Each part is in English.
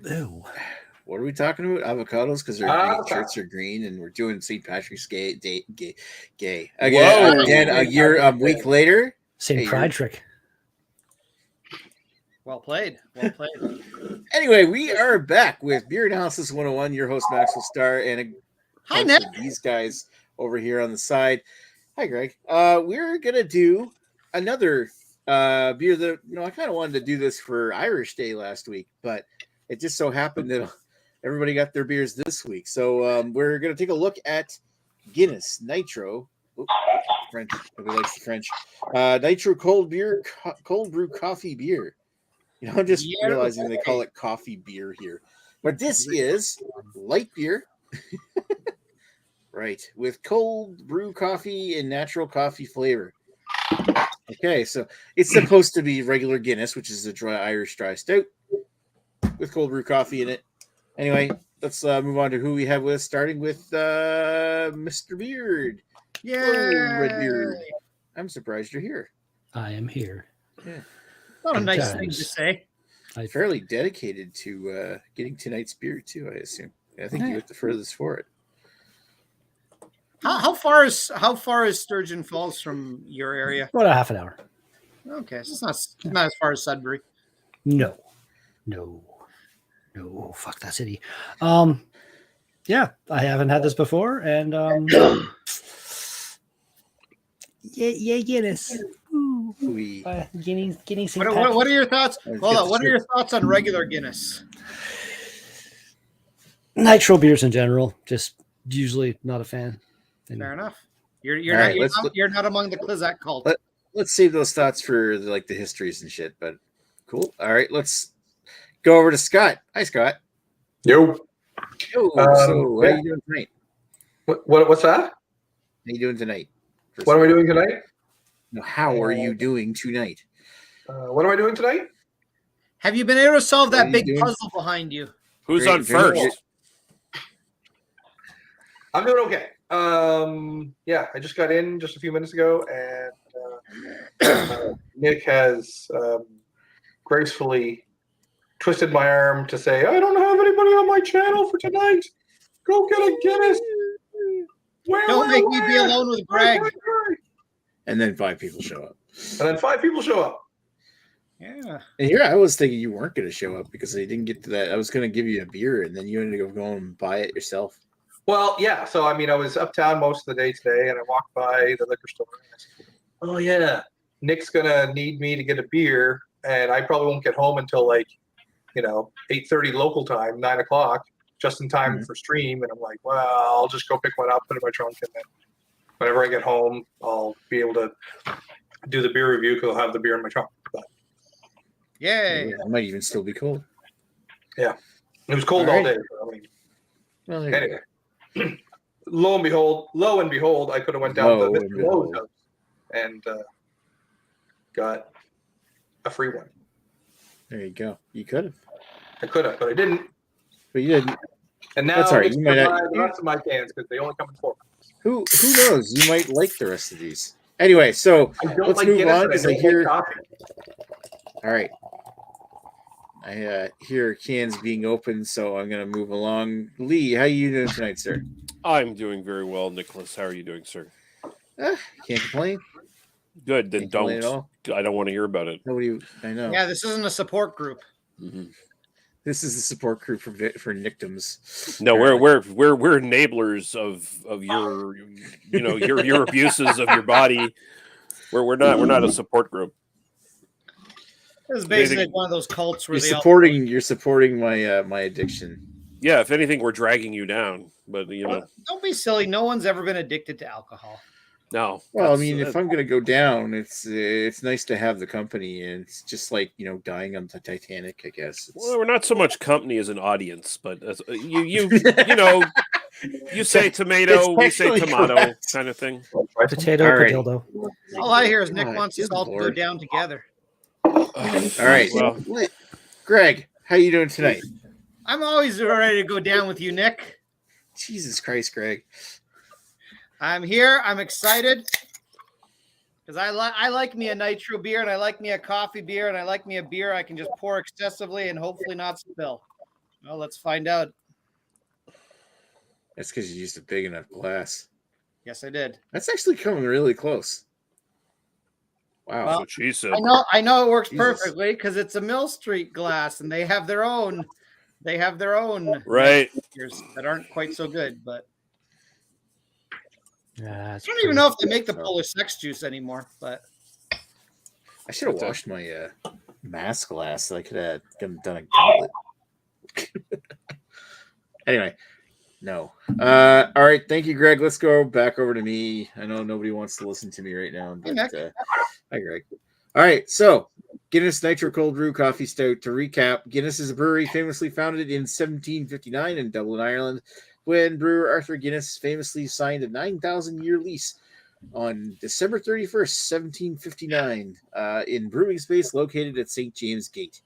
Ew. What are we talking about? Avocados because their shirts are green, and we're doing St. Patrick's Day again. A week later. St. Patrick. Well played. Anyway, we are back with Beer Analysis 101. Your host Maxwell Starr and a bunch of these guys over here on the side. Hi, Greg. We're gonna do another beer that I kind of wanted to do this for Irish Day last week, but it just so happened that everybody got their beers this week. So we're going to take a look at Guinness Nitro. French. Nobody likes the French. Nitro cold brew coffee beer. I'm just realizing they call it coffee beer here. But this is light beer. Right. With cold brew coffee and natural coffee flavor. Okay, so it's supposed to be regular Guinness, which is a Irish dry stout with cold brew coffee in it. Anyway, let's move on to who we have with us, starting with Mr. Beard. Yeah, Red Beard. I'm surprised you're here. I am here. Yeah. Not a nice thing to say. I'm fairly dedicated to getting tonight's beer, too, I assume. I think you went the furthest for it. How far is Sturgeon Falls from your area? About a half an hour. Okay, so it's not as far as Sudbury. No, fuck that city. Yeah, I haven't had this before, and yeah, Guinness. Guinness. What are your thoughts? Hold on. What are your thoughts on regular Guinness? Nitro beers in general, just usually not a fan. Fair enough. You're not among the Klizak cult. Let's save those thoughts for the histories and shit. But cool. All right, let's go over to Scott. Hi, Scott. Yo. So how are you doing tonight? What's that? How you doing tonight? What am I doing tonight? No, how are you doing tonight? What am I doing tonight? Have you been able to solve that big puzzle behind you? Who's on first? I'm doing okay. Yeah, I just got in just a few minutes ago, and Nick has gracefully twisted my arm to say, I don't have anybody on my channel for tonight. Go get a Guinness. Don't make me be alone with Greg. And then 5 people show up. Yeah. And here I was thinking you weren't going to show up because I didn't get to that. I was going to give you a beer, and then you ended up going and buy it yourself. Well, yeah. So, I mean, I was uptown most of the day today, and I walked by the liquor store. And I said, oh, yeah, Nick's going to need me to get a beer, and I probably won't get home until 8:30 local time, 9 o'clock, just in time for stream. And I'm like, well, I'll just go pick one up, put it in my trunk, and then whenever I get home, I'll be able to do the beer review because I'll have the beer in my trunk. But, yay! It might even still be cold. Yeah, it was cold all day. So, I mean, anyway. Lo and behold, I could have went down to Mr. Lowe's house and got a free one. There you go. You could have. I could have, but I didn't. But you didn't. And now that's all right. You might buy the rest of my cans because they only come in 4. Who knows? You might like the rest of these. Anyway, so let's move on because I hear. All right. I hear cans being opened, so I'm going to move along. Lee, how are you doing tonight, sir? I'm doing very well, Nicholas. How are you doing, sir? Can't complain. Good. Then don't. I don't want to hear about it. I know. Yeah, this isn't a support group. Mm-hmm. This is the support group for Nictums. No, we're enablers of your your abuses of your body. We're not a support group. This is basically one of those cults where you're supporting my addiction. Yeah, if anything, we're dragging you down. But don't be silly. No one's ever been addicted to alcohol. No. Well, I mean, if I'm going to go down, it's nice to have the company, and it's just like dying on the Titanic, I guess. Well, we're not so much company as an audience, but as you say tomato, we say tomato, kind of thing. Potato. All I hear is Nick wants us all to go down together. All right, well, Greg, how you doing tonight? I'm always ready to go down with you, Nick. Jesus Christ, Greg. I'm here. I'm excited because I like me a nitro beer, and I like me a coffee beer, and I like me a beer I can just pour excessively and hopefully not spill. Well, let's find out. That's because you used a big enough glass. Yes, I did. That's actually coming really close. Wow. Well, What she said. I know it works Jesus. perfectly because it's a Mill Street glass, and they have their own. They have their own Right. beers that aren't quite so good, but Yeah, I don't even know if they make the Polish sex juice anymore. But I should have Okay. washed my mask glass. So I could have done a gauntlet. Anyway, no. All right. Thank you, Greg. Let's go back over to me. I know nobody wants to listen to me right now, but Nick. hi, Greg. All right. So, Guinness Nitro Cold Brew Coffee Stout. To recap, Guinness is a brewery famously founded in 1759 in Dublin, Ireland, when brewer Arthur Guinness famously signed a 9,000-year lease on December 31st, 1759, in brewing space located at St. James Gate.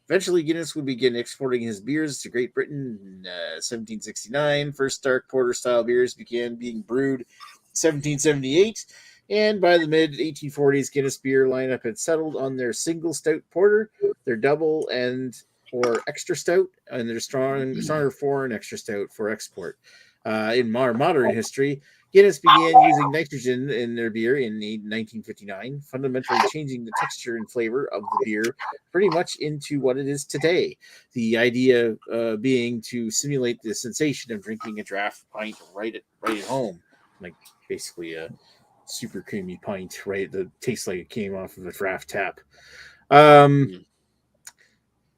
Eventually, Guinness would begin exporting his beers to Great Britain in 1769. First dark porter style beers began being brewed in 1778, and by the mid 1840s, Guinness beer lineup had settled on their single stout porter, their double and or extra stout, and their stronger foreign extra stout for export. In modern history, Guinness began using nitrogen in their beer in 1959, fundamentally changing the texture and flavor of the beer pretty much into what it is today. The idea being to simulate the sensation of drinking a draft pint right at home, like basically a super creamy pint, right? That tastes like it came off of a draft tap.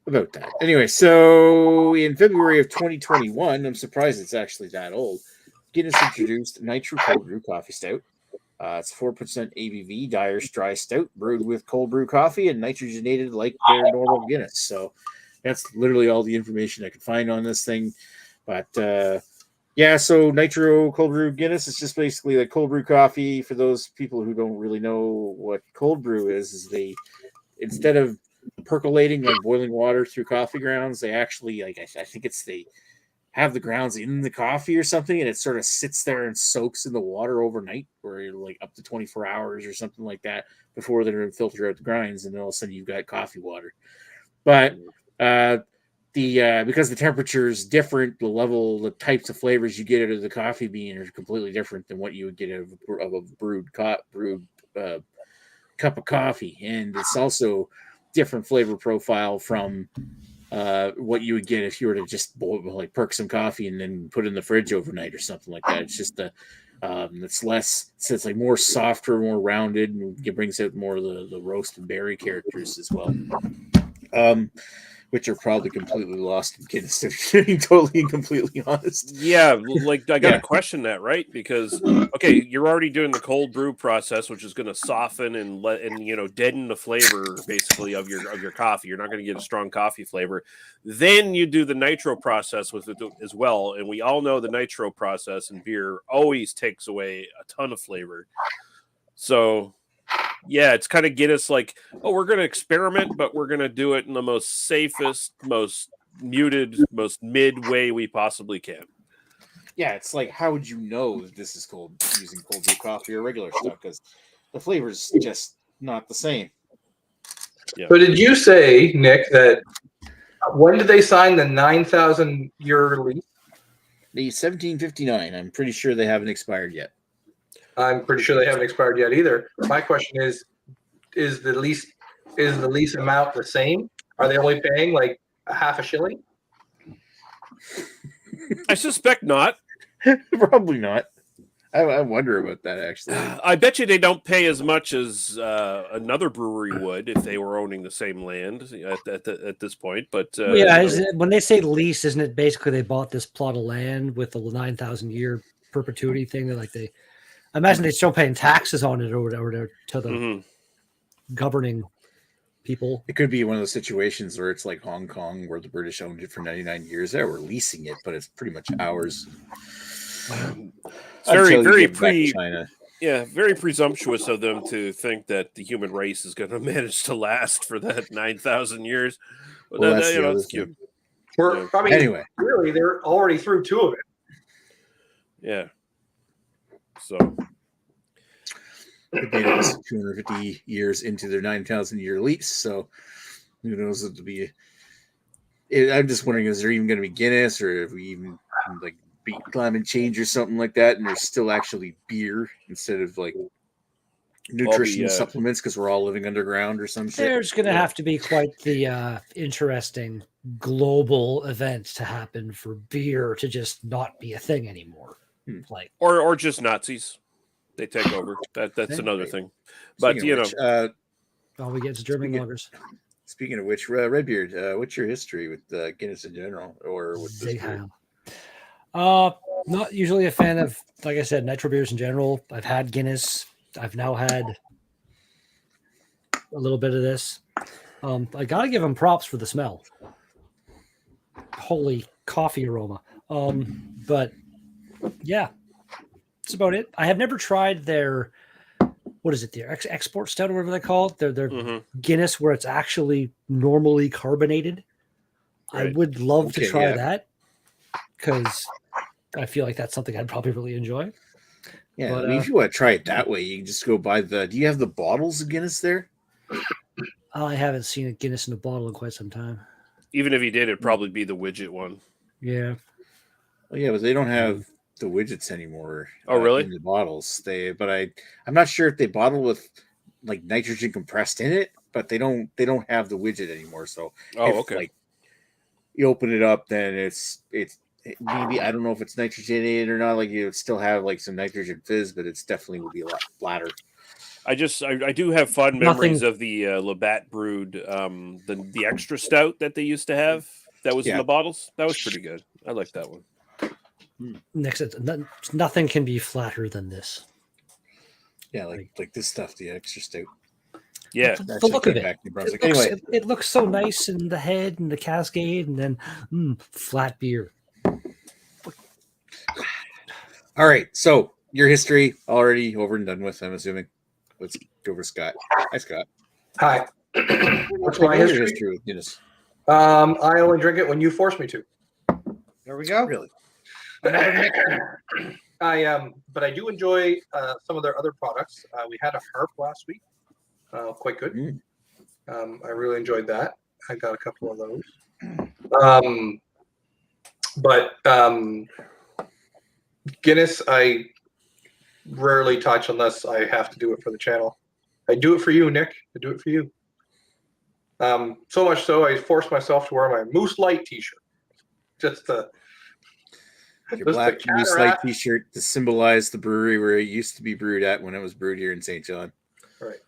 About that. Anyway, so in February of 2021, I'm surprised it's actually that old. Guinness introduced Nitro Cold Brew Coffee Stout. It's 4% ABV, dry stout, brewed with cold brew coffee and nitrogenated like their normal Guinness. So that's literally all the information I could find on this thing. But yeah, so Nitro Cold Brew Guinness is just basically like cold brew coffee. For those people who don't really know what cold brew is they, instead of percolating like boiling water through coffee grounds, they actually, like, I think it's they have the grounds in the coffee or something, and it sort of sits there and soaks in the water overnight, or like up to 24 hours or something like that before they're going to filter out the grinds, and then all of a sudden you've got coffee water. But because the temperature is different, the types of flavors you get out of the coffee bean are completely different than what you would get out of a brewed cup of coffee, and it's also different flavor profile from what you would get if you were to just perk some coffee and then put it in the fridge overnight or something like that. It's just it's less, it's like more softer, more rounded, and it brings out more of the roast and berry characters as well. Which are probably completely lost in Guinness, if you're being totally and completely honest. Yeah, like I got to question that, right? Because okay, you're already doing the cold brew process, which is going to soften and deaden the flavor basically of your coffee. You're not going to get a strong coffee flavor. Then you do the nitro process with it as well, and we all know the nitro process in beer always takes away a ton of flavor. So yeah, it's kind of Guinness like, oh, we're going to experiment, but we're going to do it in the most safest, most muted, most mid way we possibly can. Yeah, it's like, how would you know that this is using cold brew coffee or regular stuff? Because the flavor's just not the same. Yeah. So did you say, Nick, that when did they sign the 9,000-year lease? The 1759, I'm pretty sure they haven't expired yet. I'm pretty sure they haven't expired yet either. My question is the lease amount the same? Are they only paying like a half a shilling? I suspect not. Probably not. I wonder about that, actually. I bet you they don't pay as much as another brewery would if they were owning the same land at this point. But when they say lease, isn't it basically they bought this plot of land with the 9,000-year perpetuity thing? That I imagine they're still paying taxes on it or whatever to the governing people. It could be one of those situations where it's like Hong Kong, where the British owned it for 99 years. They were leasing it, but it's pretty much ours. It's very presumptuous of them to think that the human race is going to manage to last for that 9,000 years. But that's cute. Anyway, really, they're already through 2 of it. Yeah. So it was 250 years into their 9,000-year lease. So who knows? It'll be I'm just wondering, is there even going to be Guinness, or if we even like beat climate change or something like that, and there's still actually beer instead of like nutrition supplements because we're all living underground or some shit. There's going to have to be quite the interesting global event to happen for beer to just not be a thing anymore. Like, or just Nazis, they take over. That's another thing. But all we get is German lagers. Speaking of which, Redbeard, what's your history with Guinness in general, or with this beer? Not usually a fan of, like I said, nitro beers in general. I've had Guinness. I've now had a little bit of this. I gotta give them props for the smell. Holy coffee aroma. But yeah, that's about it. I have never tried their, what is it, their export stout or whatever they call it. Their Guinness where it's actually normally carbonated. Right. I would love to try that because I feel like that's something I'd probably really enjoy. Yeah, but, if you want to try it that way, you can just go buy the. Do you have the bottles of Guinness there? I haven't seen a Guinness in a bottle in quite some time. Even if you did, it'd probably be the widget one. Yeah. Well, yeah, but they don't have the widgets anymore. Oh, really? In the bottles, I'm not sure if they bottle with like nitrogen compressed in it, but they don't have the widget anymore. So, okay. Like, you open it up, then it's maybe, I don't know if it's nitrogenated or not. Like, you would still have like some nitrogen fizz, but it's definitely would be a lot flatter. I do have fond memories of the Labatt brewed the extra stout that they used to have that was in the bottles. That was pretty good. I like that one. Next, nothing can be flatter than this. Yeah, like this stuff, the extra stout. Yeah, the look of it. It looks so nice in the head and the cascade, and then flat beer. All right, so your history already over and done with, I'm assuming. Let's go over Scott. Hi, Scott. Hi. What's my history with Guinness? I only drink it when you force me to. There we go. Really? But I do enjoy some of their other products. We had a harp last week. Quite good. I really enjoyed that. I got a couple of those. But Guinness, I rarely touch unless I have to do it for the channel. I do it for you, Nick. I do it for you. So much so, I forced myself to wear my Moose Light t-shirt. Just your black Moose Light t-shirt to symbolize the brewery where it used to be brewed at when it was brewed here in St. John. Right.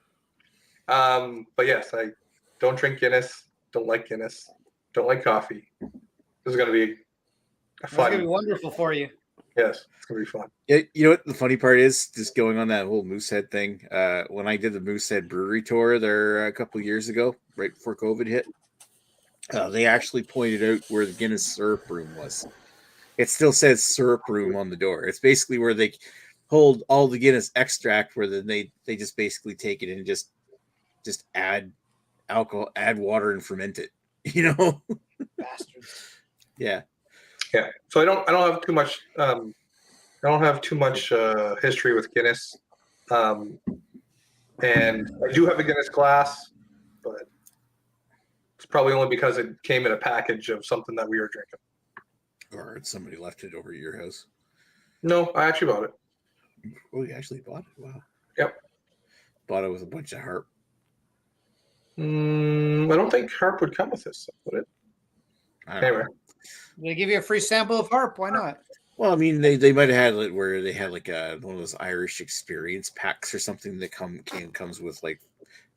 But yes, I don't drink Guinness. Don't like Guinness. Don't like coffee. This is going to be fun. It's going to be wonderful for you. Yes, it's going to be fun. You know what the funny part is? Just going on that whole Moosehead thing. When I did the Moosehead Brewery tour there a couple of years ago, right before COVID hit, they actually pointed out where the Guinness syrup room was. It still says syrup room on the door. It's basically where they hold all the Guinness extract, where then they just basically take it and just add alcohol, add water, and ferment it. You know, bastards. Yeah. Yeah. So I don't have too much. I don't have too much history with Guinness, and I do have a Guinness glass, but it's probably only because it came in a package of something that we were drinking. Or somebody left it over at your house. No, I actually bought it. Oh, you actually bought it? Wow. Yep. Bought it with a bunch of harp. I don't think harp would come with this, would it? Anyway. They give you a free sample of harp. Why not? Well, I mean, they might have had it where they had like one of those Irish experience packs or something that comes with like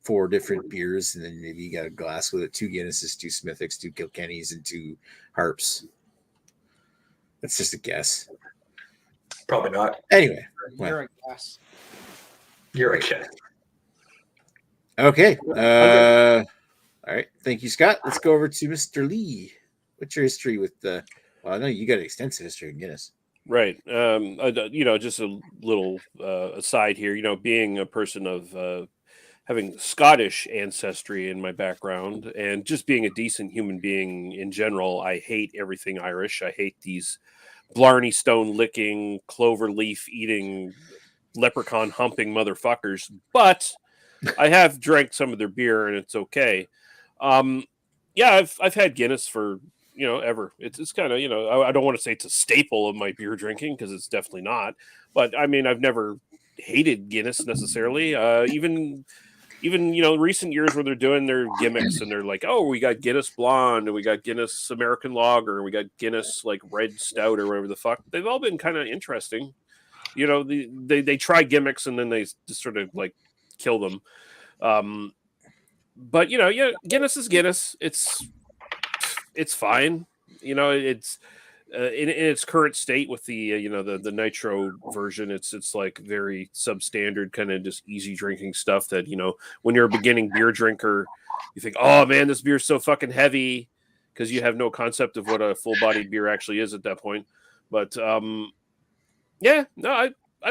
4 different beers, and then maybe you got a glass with it, 2 Guinnesses, 2 Smithwicks, 2 Kilkennys, and 2 harps. That's just a guess. Probably not. Anyway, You're a guess. You're a guess. Okay. All right. Thank you, Scott. Let's go over to Mr. Lee. What's your history with the? Well, I know you got an extensive history in Guinness. Right. Just a little aside here. Being a person of having Scottish ancestry in my background, and just being a decent human being in general, I hate everything Irish. I hate these Blarney Stone licking, clover leaf eating, leprechaun humping motherfuckers. But I have drank some of their beer, and it's okay. I've had Guinness for ever. It's kind of, I don't want to say it's a staple of my beer drinking because it's definitely not. But I mean, I've never hated Guinness necessarily. Even recent years where they're doing their gimmicks and they're like, oh, we got Guinness Blonde and we got Guinness American Lager and we got Guinness like Red Stout or whatever the fuck. They've all been kind of interesting. They try gimmicks and then they just sort of like kill them. But Guinness is Guinness. It's fine. It's in its current state with the the nitro version. It's like very substandard, kind of just easy drinking stuff that when you're a beginning beer drinker, you think, oh man, this beer's so fucking heavy because you have no concept of what a full body beer actually is at that point. But I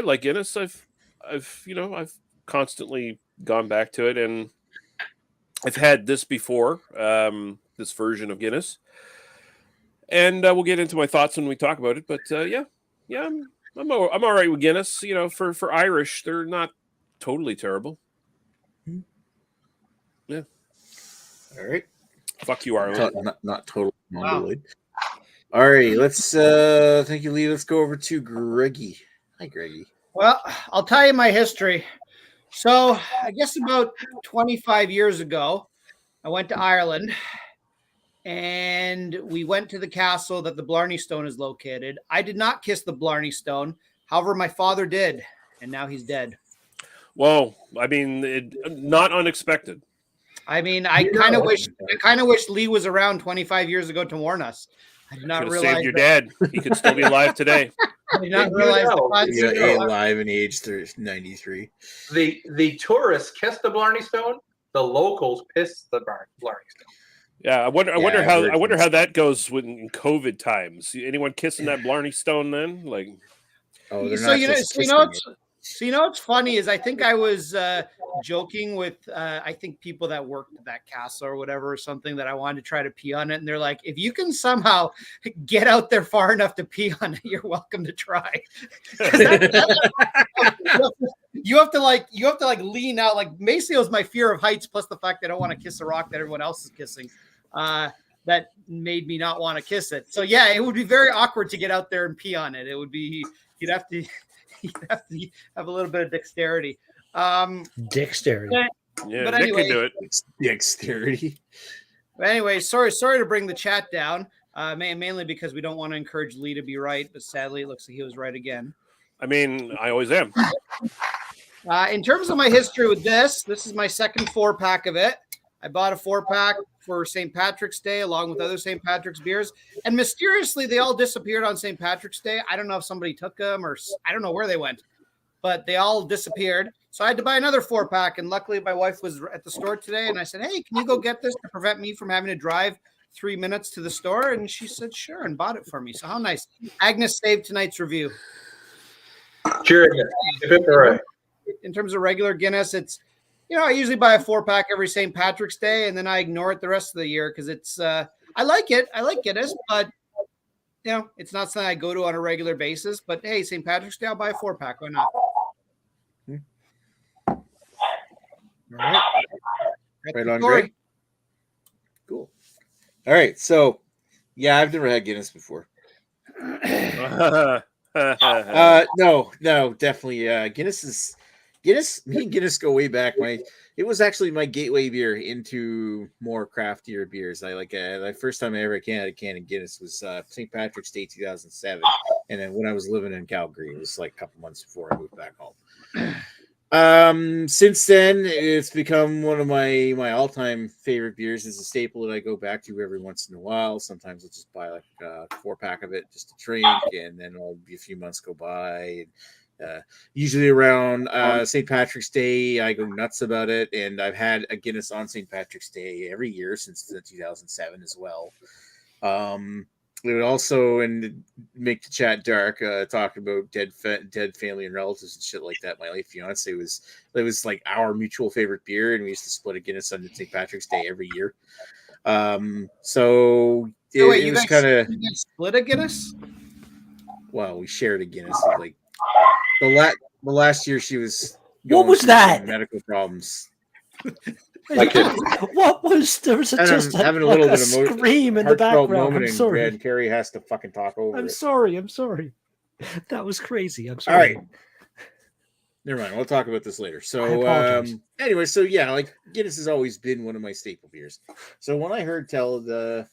like Guinness. I've constantly gone back to it, and I've had this before, this version of Guinness, and we'll get into my thoughts when we talk about it. But I'm all right with Guinness. For Irish, they're not totally terrible. Yeah. All right. Fuck you, Ireland. Not totally mongoloid. Wow. All right. Let's thank you, Lee. Let's go over to Greggy. Hi, Greggy. Well, I'll tell you my history. So I guess about 25 years ago, I went to Ireland and we went to the castle that the Blarney Stone is located. I did not kiss the Blarney Stone. However, my father did, and now he's dead. Well, I mean, not unexpected. I mean, I kind of wish Lee was around 25 years ago to warn us. I did not realize saved your dad. He could still be alive today. I did not realize alive in age 93. The tourists kiss the Blarney Stone. The locals piss the Blarney Stone. Yeah, I wonder how that goes in COVID times. Anyone kissing that Blarney Stone then? Like, oh, they're what's funny is I think I was joking with I think people that worked at that castle or whatever or something that I wanted to try to pee on it, and they're like, if you can somehow get out there far enough to pee on it, you're welcome to try. You have to lean out. Like basically, it was my fear of heights plus the fact that I don't want to kiss a rock that everyone else is kissing. That made me not want to kiss it. So yeah, it would be very awkward to get out there and pee on it. It would be you'd have to have a little bit of dexterity. Dexterity. Yeah, but Nick anyway, can do it. Dexterity. But anyway, sorry to bring the chat down. Mainly because we don't want to encourage Lee to be right, but sadly it looks like he was right again. I mean, I always am. In terms of my history with this is my second 4-pack of it. I bought a 4-pack for St. Patrick's Day along with other St. Patrick's beers, and mysteriously they all disappeared on St. Patrick's Day. I don't know if somebody took them or I don't know where they went, but they all disappeared. So I had to buy another 4-pack, and luckily my wife was at the store today, and I said, hey, can you go get this to prevent me from having to drive 3 minutes to the store? And she said, sure, and bought it for me. So how nice. Agnes saved tonight's review. Cheers. In terms of regular Guinness, it's, I usually buy a 4-pack every St. Patrick's Day, and then I ignore it the rest of the year because it's, I like it. I like Guinness, but, it's not something I go to on a regular basis. But, hey, St. Patrick's Day, I'll buy a 4-pack. Why not? All right. Right on, Greg. Cool. All right. So, yeah, I've never had Guinness before. No, definitely. Guinness. Me and Guinness go way back. It was actually my gateway beer into more craftier beers. I the first time I ever had a can of Guinness was St. Patrick's Day 2007, and then when I was living in Calgary, it was like a couple months before I moved back home. Since then, it's become one of my all-time favorite beers. It's a staple that I go back to every once in a while. Sometimes I'll just buy like a 4-pack of it just to drink, and then it'll be a few months go by. Usually around St. Patrick's Day, I go nuts about it, and I've had a Guinness on St. Patrick's Day every year since 2007 as well. It would also, and make the chat dark, talk about dead family and relatives and shit like that. My late fiance was like our mutual favorite beer, and we used to split a Guinness on St. Patrick's Day every year. So it was kind of split a Guinness. Well, we shared a Guinness. Like the last year, she was. What was that? Medical problems. My kid. What was there? Was And just I'm having a little bit of scream in the heartfelt background? moment, I'm and sorry. Brad Carey has to fucking talk over I'm it. sorry. I'm sorry. That was crazy. I'm All sorry. right. Never mind. We'll talk about this later. I So, apologize. anyway, so yeah, like Guinness has always been one of my staple beers. So when I heard tell the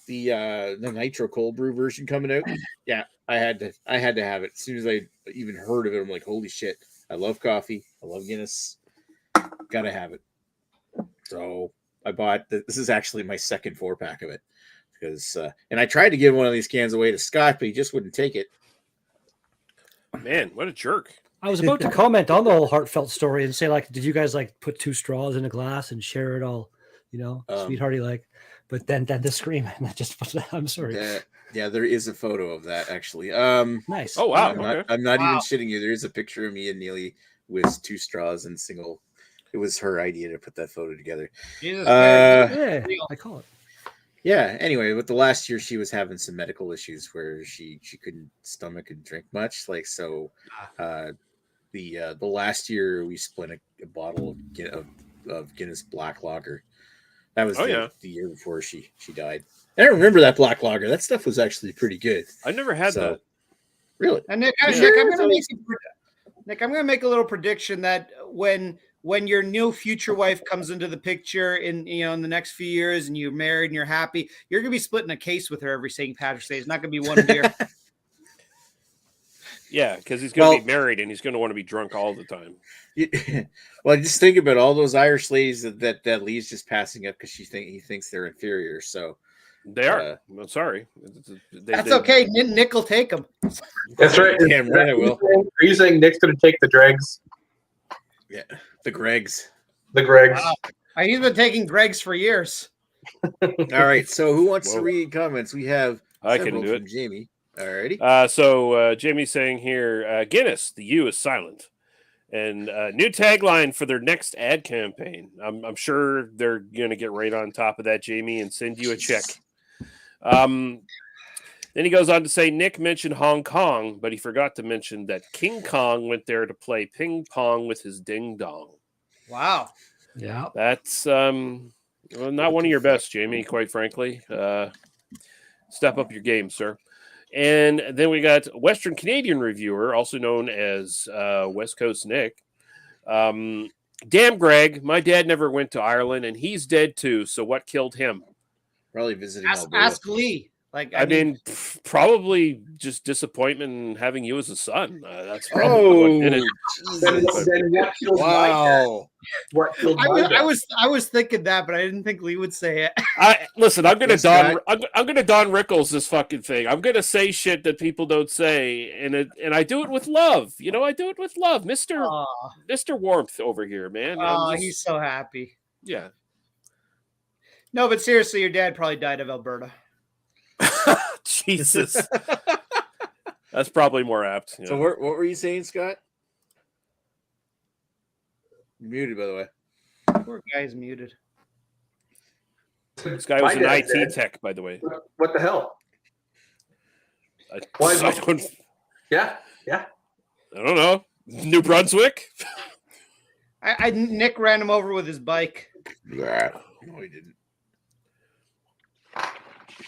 Nitro cold brew version coming out, yeah, I had to have it. As soon as I even heard of it, I'm like, holy shit! I love coffee. I love Guinness. Gotta have it. So I bought. This is actually my second 4-pack of it because, and I tried to give one of these cans away to Scott, but he just wouldn't take it. Man, what a jerk! I was about to comment on the whole heartfelt story and say, like, did you guys like put 2 straws in a glass and share it all, sweethearty like? But then the scream, and I just, I'm sorry. Yeah, there is a photo of that actually. Nice. Oh wow! I'm not even Wow. shitting you. There is a picture of me and Neely with 2 straws and single. It was her idea to put that photo together. Jesus Yeah, I call it. Yeah. Anyway, but the last year she was having some medical issues where she couldn't stomach and drink much. Like so, the last year we split a bottle of Guinness Black Lager. That was the year before she died. I don't remember that Black Lager. That stuff was actually pretty good. I never had that. Really? And Nick, Yeah. I'm going to make a little prediction that when your new future wife comes into the picture in the next few years and you're married and you're happy, you're going to be splitting a case with her every St. Patrick's Day. It's not going to be one beer. Yeah, because he's going to be married and he's going to want to be drunk all the time. Well, just think about all those Irish ladies that Lee's just passing up because he thinks they're inferior. So they are. I'm sorry. That's okay. Nick will take them. That's right. Damn right I will. Are you saying Nick's going to take the dregs? Yeah, the Gregs. The Gregs. Wow. He's been taking Greg's for years. All right. So who wants to read comments? We have I can several do from it. Jamie. Alrighty. So Jamie's saying here, Guinness, the U is silent. And new tagline for their next ad campaign. I'm sure they're going to get right on top of that, Jamie, and send you a check. Then he goes on to say, Nick mentioned Hong Kong, but he forgot to mention that King Kong went there to play ping pong with his ding dong. Wow. Yeah. That's not one of your best, Jamie, quite frankly. Step up your game, sir. And then we got Western Canadian reviewer, also known as West Coast Nick. Damn, Greg, my dad never went to Ireland, and he's dead too. So what killed him? Probably visiting Alberta. Ask Lee. I mean, probably just disappointment in having you as a son. That's probably what did it. Then what killed my dad? What killed my dad? I was thinking that, but I didn't think Lee would say it. Listen, I'm gonna Don Rickles this fucking thing. I'm gonna say shit that people don't say, and I do it with love. I do it with love, Mister Warmth over here, man. Oh, he's so happy. Yeah. No, but seriously, your dad probably died of Alberta. Jesus. That's probably more apt. Yeah. So what were you saying, Scott? You're muted, by the way. Poor guy's muted. This guy was an IT tech, by the way. What the hell? Yeah. I don't know. New Brunswick? Nick ran him over with his bike. No, he didn't.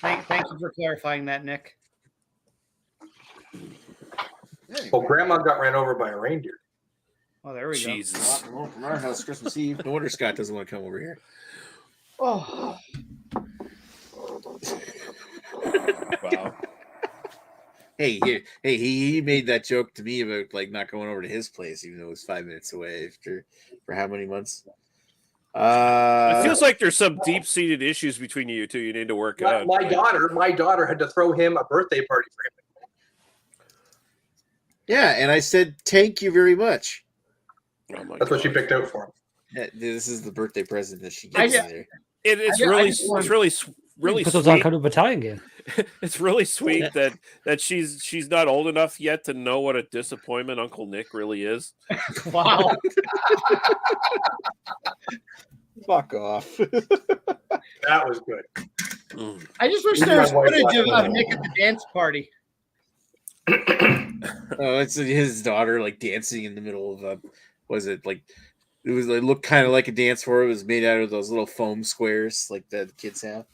Thank you for clarifying that, Nick. Well, Grandma got ran over by a reindeer. Oh, there we Jesus. Go. From our house Christmas Eve. No wonder Scott doesn't want to come over here. Oh. Wow. Hey, he made that joke to me about like not going over to his place, even though it was 5 minutes away for how many months? It feels like there's some deep-seated issues between you two. You need to work out. My daughter had to throw him a birthday party for him. Yeah, and I said thank you very much. Oh my That's what she God. picked out for him. Yeah, this is the birthday present that she gets there. It's really Because it was on sweet. kind of battalion game. It's really sweet that she's not old enough yet to know what a disappointment Uncle Nick really is. Wow. Fuck off. That was good. I just wish there was footage of Nick at the dance party. Oh, it's his daughter like dancing in the middle of was it like It looked kind of like a dance floor. It was made out of those little foam squares like the kids have.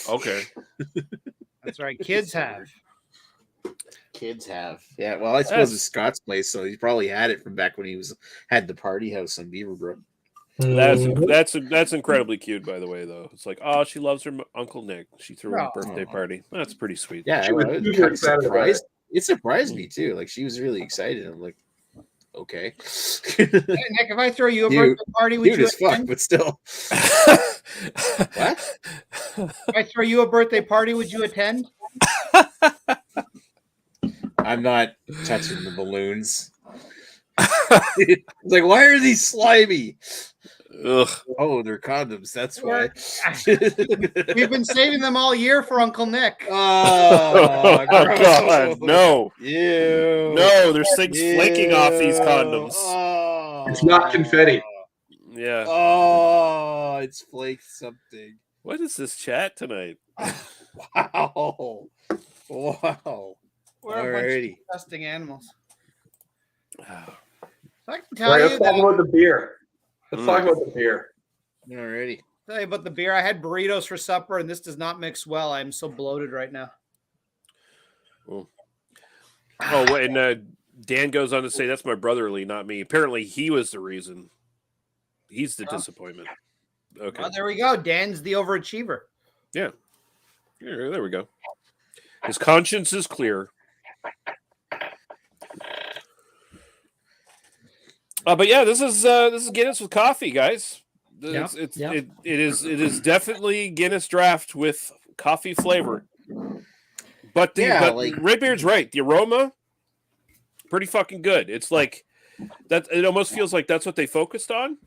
Okay. That's right. Kids have. Kids have. Yeah, well, I suppose it's Scott's place, so he probably had it from back when he had the party house on Beaverbrook. That's incredibly cute, by the way. Though it's like, oh, she loves her Uncle Nick. She threw him a birthday party. That's pretty sweet. Yeah, well, it kind of surprised. It surprised me too. Like she was really excited. I'm like, okay. Hey, Nick, if I throw you a birthday party, would you attend? But still. What? If I throw you a birthday party, would you attend? I'm not touching the balloons. It's like, why are these slimy? Ugh. Oh, they're condoms. That's why. We've been saving them all year for Uncle Nick. Oh, God, no. Ew. No, there's things flaking off these condoms. Oh. It's not confetti. Yeah. Oh, it's flaked something. What is this chat tonight? Wow. Wow. We're a bunch of disgusting animals. Oh. I can tell you let's talk about the beer. Let's talk about the beer. Alrighty. Tell you about the beer. I had burritos for supper, and this does not mix well. I'm so bloated right now. Oh, and Dan goes on to say that's my brotherly, not me. Apparently, he was the reason. He's the disappointment. Okay. Well, there we go. Dan's the overachiever. Yeah. There we go. His conscience is clear. But yeah, this is Guinness with coffee, guys. It is definitely Guinness draft with coffee flavor. But Redbeard's right. The aroma, pretty fucking good. It's like that. It almost feels like that's what they focused on,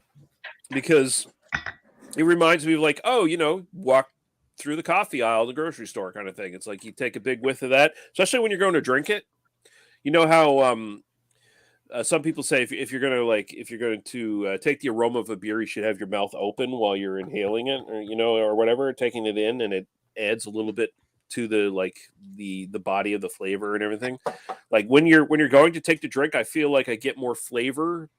because it reminds me of like, walk through the coffee aisle, the grocery store kind of thing. It's like you take a big whiff of that, especially when you're going to drink it. You know how some people say if you're going to take the aroma of a beer, you should have your mouth open while you're inhaling it, or whatever, taking it in, and it adds a little bit to the body of the flavor and everything. Like when you're going to take the drink, I feel like I get more flavor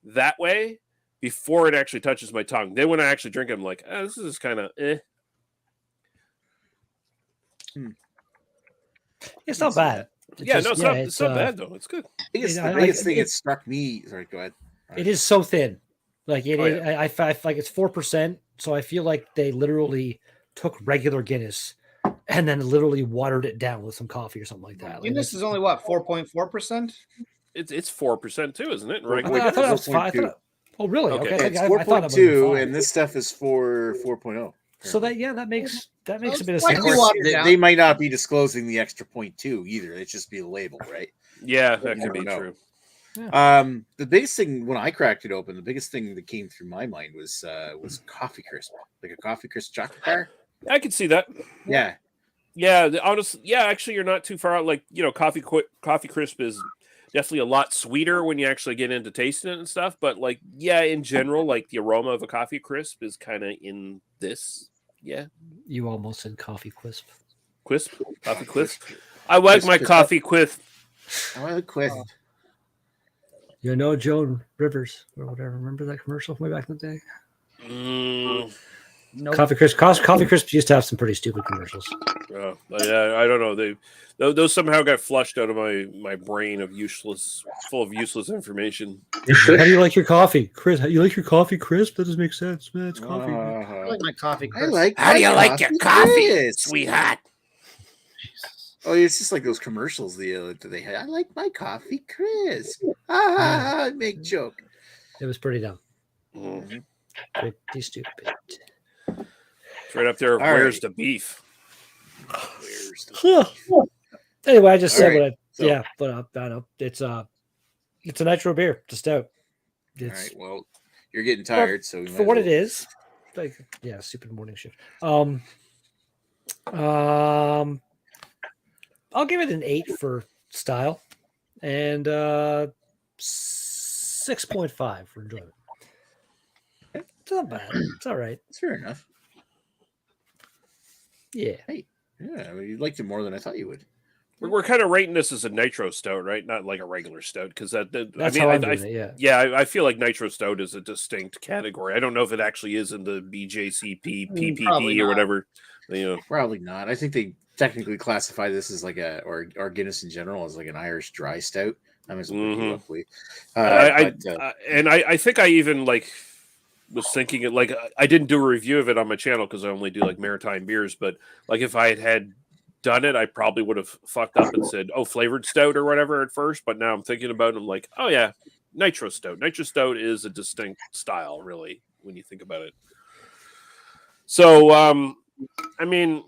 that way before it actually touches my tongue. Then when I actually drink it, I'm like, this is kind of eh. It's not bad. It's not bad though. It's good. The biggest thing that struck me. Sorry, go ahead. It is so thin. Like it is, I feel like it's 4%. So I feel like they literally took regular Guinness and then literally watered it down with some coffee or something like that. Guinness is only what, 4.4%? It's 4% too, isn't it? Right? I thought it was 5. Oh, really? Okay, it's 4.2, and this stuff is 4.0. So that makes a bit of Of sense. course, they might not be disclosing the extra 0.2 either. It's just be a label, right? Yeah, that could be true. Yeah. The biggest thing when I cracked it open, the biggest thing that came through my mind was coffee crisp, like a coffee crisp chocolate bar. I could see that. Yeah. Honestly, actually, you're not too far out. Like, coffee crisp is definitely a lot sweeter when you actually get into tasting it and stuff. But in general, like the aroma of a coffee crisp is kind of in this. Yeah. You almost said coffee crisp. Coffee crisp. I like my coffee crisp. I like crisp. Joan Rivers or whatever. Remember that commercial way back in the day? Nope. Coffee crisp used to have some pretty stupid commercials. Yeah, I don't know. Those somehow got flushed out of my brain full of useless information. How do you like your coffee, Chris? How you like your coffee crisp? That doesn't make sense, man. It's coffee. I like my coffee crisp. How do you like your coffee, sweetheart? Oh, it's just like those commercials that they had. I like my coffee crisp. Make joke. It was pretty dumb. Mm-hmm. Pretty stupid. It's right up there. Where's the beef? Anyway, I just said what I know. It's a nitro beer. It's a stout. All right. Well, you're getting tired, so for what it is, stupid morning shift. I'll give it an 8 for style and 6.5 for enjoyment. It's not bad. It's all right. It's fair enough. Yeah. Hey, yeah, you liked it more than I thought you would. We're kind of rating this as a nitro stout, right? Not like a regular stout, because That's I mean, how I'm doing it. Yeah. I feel like nitro stout is a distinct category. I don't know if it actually is in the BJCP, Probably PPP, or not. whatever. You know, Probably not. I think they technically classify this as like or Guinness in general as like an Irish dry stout. I'm just look you up, Lee. I think I even like was thinking it like I didn't do a review of it on my channel because I only do like maritime beers, but like if I had done it, I probably would have fucked up and said, "Oh, flavored stout" or whatever at first. But now I'm thinking about it, I'm like, "Oh yeah, nitro stout." Nitro stout is a distinct style, really, when you think about it. So, I mean,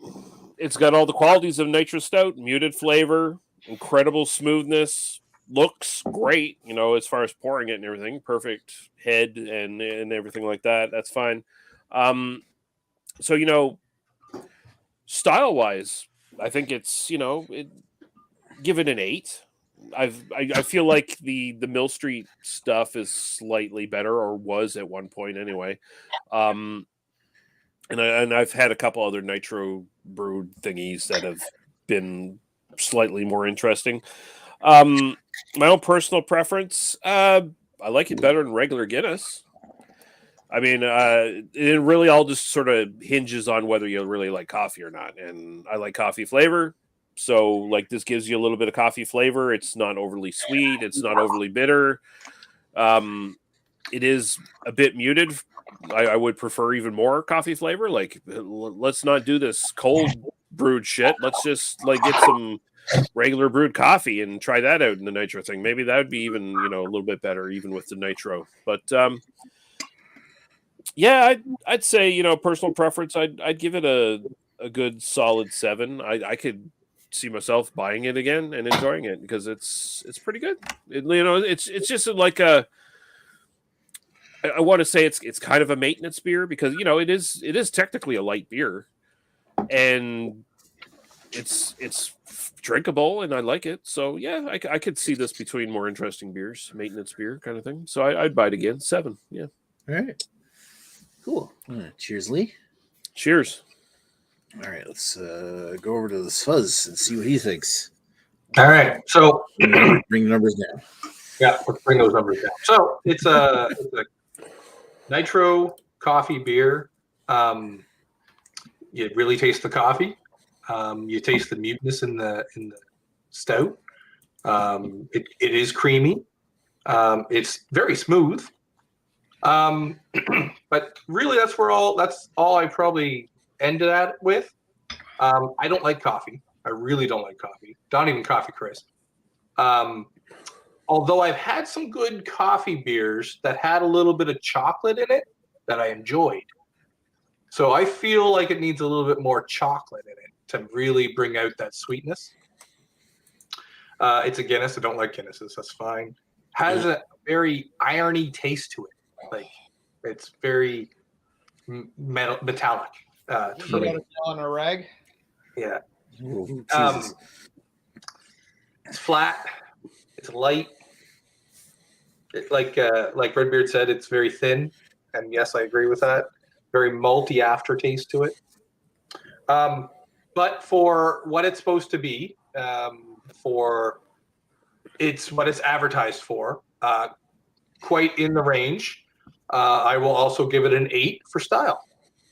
it's got all the qualities of nitro stout: muted flavor, incredible smoothness, looks great. You know, as far as pouring it and everything, perfect head and everything like that. That's fine. So you know, style wise, I think it's give it an 8. I feel like the Mill Street stuff is slightly better, or was at one point anyway. And I've had a couple other nitro brewed thingies that have been slightly more interesting. My own personal preference, I like it better than regular Guinness. I mean, it really all just sort of hinges on whether you really like coffee or not. And I like coffee flavor. So, like, this gives you a little bit of coffee flavor. It's not overly sweet. It's not overly bitter. It is a bit muted. I would prefer even more coffee flavor. Like, let's not do this cold brewed shit. Let's just, like, get some regular brewed coffee and try that out in the nitro thing. Maybe that would be even, a little bit better, even with the nitro. But, yeah, I'd say, personal preference, I'd give it a good solid 7. I could see myself buying it again and enjoying it because it's pretty good. It's just like I want to say it's kind of a maintenance beer because it is technically a light beer, and it's drinkable and I like it. So yeah, I could see this between more interesting beers, maintenance beer kind of thing. So I'd buy it again. 7. Yeah. All right. Cool. Cheers, Lee. Cheers. All right, let's go over to the Fuzz and see what he thinks. All right, so bring the numbers down. Yeah, let's bring those numbers down. So it's a nitro coffee beer. You really taste the coffee. You taste the muteness in the stout. It is creamy. It's very smooth. But really, that's all I probably ended at with. I don't like coffee. I really don't like coffee. Not even coffee crisp. Although I've had some good coffee beers that had a little bit of chocolate in it that I enjoyed. So I feel like it needs a little bit more chocolate in it to really bring out that sweetness. It's a Guinness. I don't like Guinnesses. That's fine. Has a very irony taste to it. Like it's very metallic. You got it on a rag. Yeah. Ooh, It's flat. It's light. Like Redbeard said, it's very thin, and yes, I agree with that. Very malty aftertaste to it. But for what it's supposed to be, for what it's advertised for, quite in the range. I will also give it an 8 for style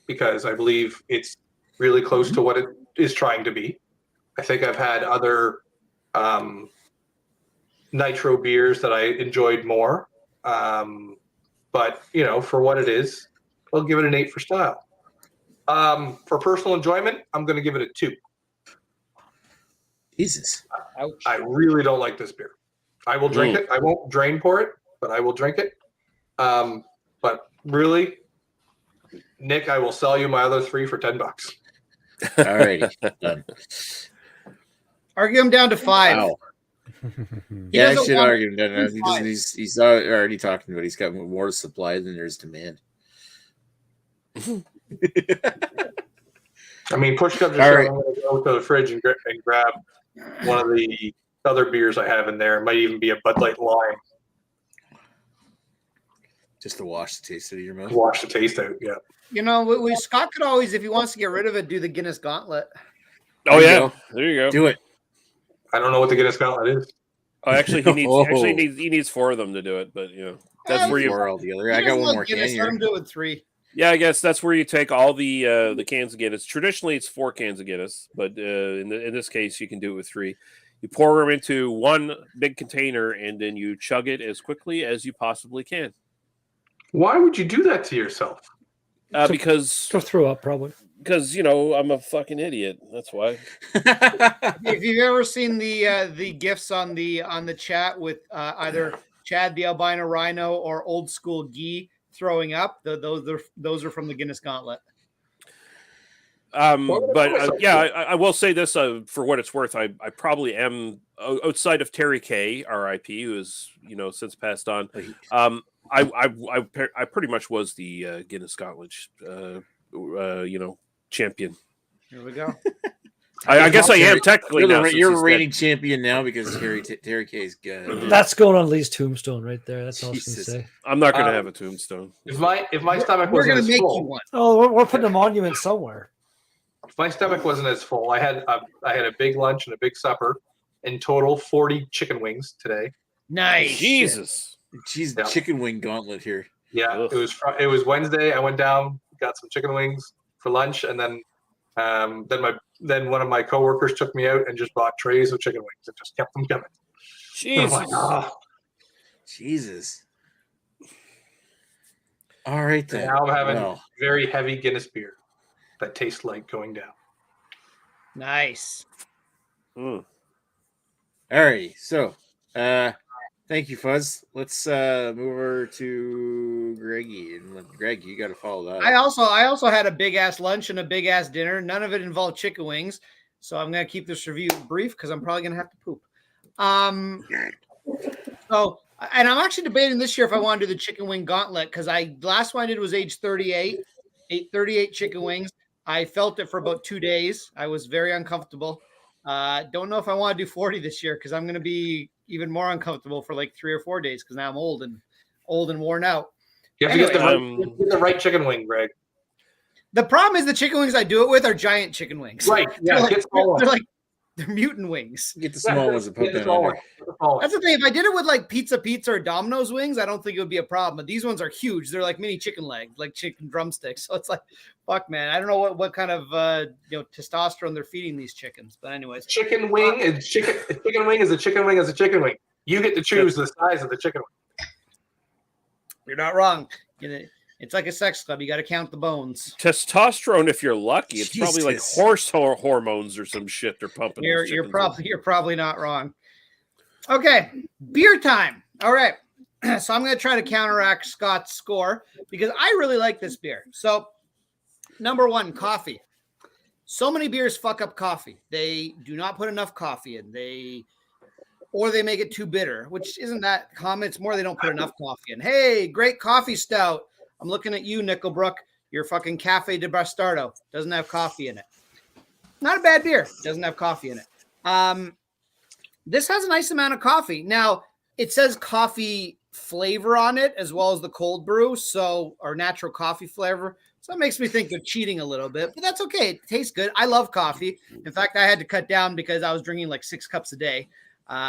because I believe it's really close to what it is trying to be. I think I've had other nitro beers that I enjoyed more. But, for what it is, I'll give it an 8 for style. For personal enjoyment, I'm going to give it a 2. Jesus. Ouch. I really don't like this beer. I will drink it. I won't drain pour it, but I will drink it. But really, Nick, I will sell you my other 3 for $10. All righty. Done. Argue him down to 5. Wow. Yeah, I should argue him. He's already talking about he's got more supply than there's demand. I mean, push comes to shove, I'm going to go to the fridge and grab one of the other beers I have in there. It might even be a Bud Light Lime. Just to wash the taste out of your mouth. Wash the taste out, yeah. Scott could always, if he wants to get rid of it, do the Guinness Gauntlet. Oh, yeah. There you go. Do it. I don't know what the Guinness Gauntlet is. Oh, actually, he needs 4 of them to do it. But that's where you. Four altogether. I got one more can Let here. him do it 3. Yeah, I guess that's where you take all the cans of Guinness. Traditionally, it's 4 cans of Guinness, but in this case, you can do it with 3. You pour them into one big container, and then you chug it as quickly as you possibly can. Why would you do that to yourself? Because To throw up, probably. Because I'm a fucking idiot. That's why. If you've ever seen the gifs on the chat with either Chad the albino rhino or old school Guy throwing up, those are from the Guinness Gauntlet. I will say this for what it's worth. I probably am outside of Terry K, R.I.P., who is since passed on. I pretty much was the Guinness Gauntlet, champion. Here we go. I guess I am technically now. You're a reigning champion now because Terry K's good. That's going on Lee's tombstone right there. That's all I was going to say. I'm not going to have a tombstone. If my stomach We're wasn't going to as make full, you one. Oh, we're putting a monument somewhere. if my stomach wasn't as full, I had a big lunch and a big supper. In total, 40 chicken wings today. Nice. Jesus. Jeez, Yeah. chicken wing gauntlet here. Yeah, Ugh. it was Wednesday. I went down, got some chicken wings for lunch, and then one of my coworkers took me out and just bought trays of chicken wings and just kept them coming. Jesus. I'm like, oh. Jesus. All right then. Now I'm having Well, very heavy Guinness beer that tastes like going down. Nice. Mm. all right. So, thank you, Fuzz. Let's move over to Greggy, and Greg, you got to follow that. I also had a big ass lunch and a big ass dinner. None of it involved chicken wings, so I'm gonna keep this review brief because I'm probably gonna have to poop. So, and I'm actually debating this year if I want to do the chicken wing gauntlet because last one I did was age 38, ate 38 chicken wings. I felt it for about 2 days. I was very uncomfortable. Don't know if I want to do 40 this year because I'm gonna be even more uncomfortable for like 3 or 4 days because now I'm old and worn out. You have to get Anyway, the right chicken wing, Greg. The problem is the chicken wings I do it with are giant chicken wings. Right. Yeah. They're mutant wings. Get the small ones and put them small under. one. Get the small one. That's the thing. If I did it with like pizza or Domino's wings, I don't think it would be a problem. But these ones are huge. They're like mini chicken legs, like chicken drumsticks. So it's like, fuck, man. I don't know what kind of testosterone they're feeding these chickens. But anyways, Chicken wing is chicken. A chicken wing is a chicken wing is a chicken wing. You get to choose the size of the chicken wing. you're not wrong. It's like a sex club. You got to count the bones. Testosterone, if you're lucky, it's probably like Jesus. horse hormones or some shit they're pumping. those You're chickens probably not wrong. Okay, beer time. All right. So I'm going to try to counteract Scott's score because I really like this beer. So, number 1, coffee. So many beers fuck up coffee. They do not put enough coffee in. Or they make it too bitter, which isn't that common. It's more they don't put enough coffee in. Hey, great coffee stout. I'm looking at you, Nickelbrook. Your fucking Cafe de Bastardo doesn't have coffee in it. Not a bad beer. Doesn't have coffee in it. This has a nice amount of coffee. Now, it says coffee flavor on it as well as the cold brew, or natural coffee flavor. So that makes me think they're cheating a little bit, but that's okay. It tastes good. I love coffee. In fact, I had to cut down because I was drinking like 6 cups a day,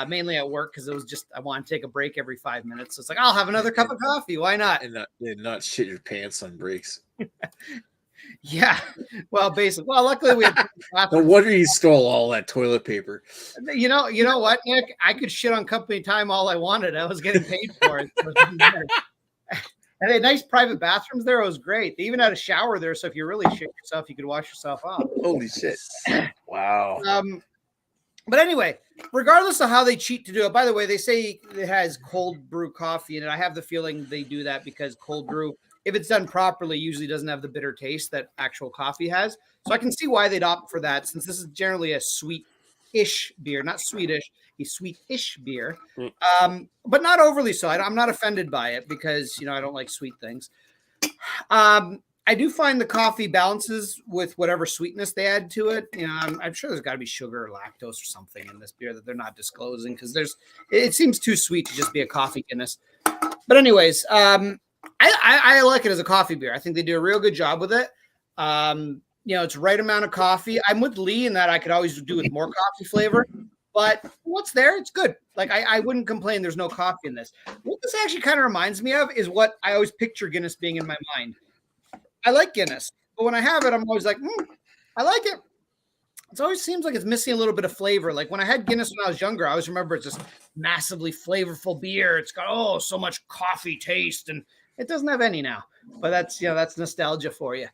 mainly at work because it was just I want to take a break every 5 minutes. So it's like I'll have another cup of coffee. Why not? And not shit your pants on breaks. Yeah. Well, basically. Well, luckily we had. No wonder you stole all that toilet paper. You know what, Nick? I could shit on company time all I wanted. I was getting paid for it. And they had nice private bathrooms there. It was great. They even had a shower there, so if you really shit yourself, you could wash yourself off. Holy shit! Wow. But anyway, regardless of how they cheat to do it, by the way, they say it has cold brew coffee in it. I have the feeling they do that because cold brew, if it's done properly, usually doesn't have the bitter taste that actual coffee has. So I can see why they'd opt for that, since this is generally a sweet-ish beer, not Swedish, a sweet-ish beer, but not overly so. I'm not offended by it because, I don't like sweet things. I do find the coffee balances with whatever sweetness they add to it. I'm sure there's got to be sugar or lactose or something in this beer that they're not disclosing because it seems too sweet to just be a coffee Guinness. But anyways, I like it as a coffee beer. I think they do a real good job with it. It's the right amount of coffee. I'm with Lee in that I could always do with more coffee flavor. But what's there, it's good. Like I wouldn't complain. There's no coffee in this. What this actually kind of reminds me of is what I always picture Guinness being in my mind. I like Guinness, but when I have it, I'm always like, I like it. It always seems like it's missing a little bit of flavor. Like when I had Guinness when I was younger, I always remember it's just massively flavorful beer. It's got so much coffee taste, and it doesn't have any now. But that's that's nostalgia for you.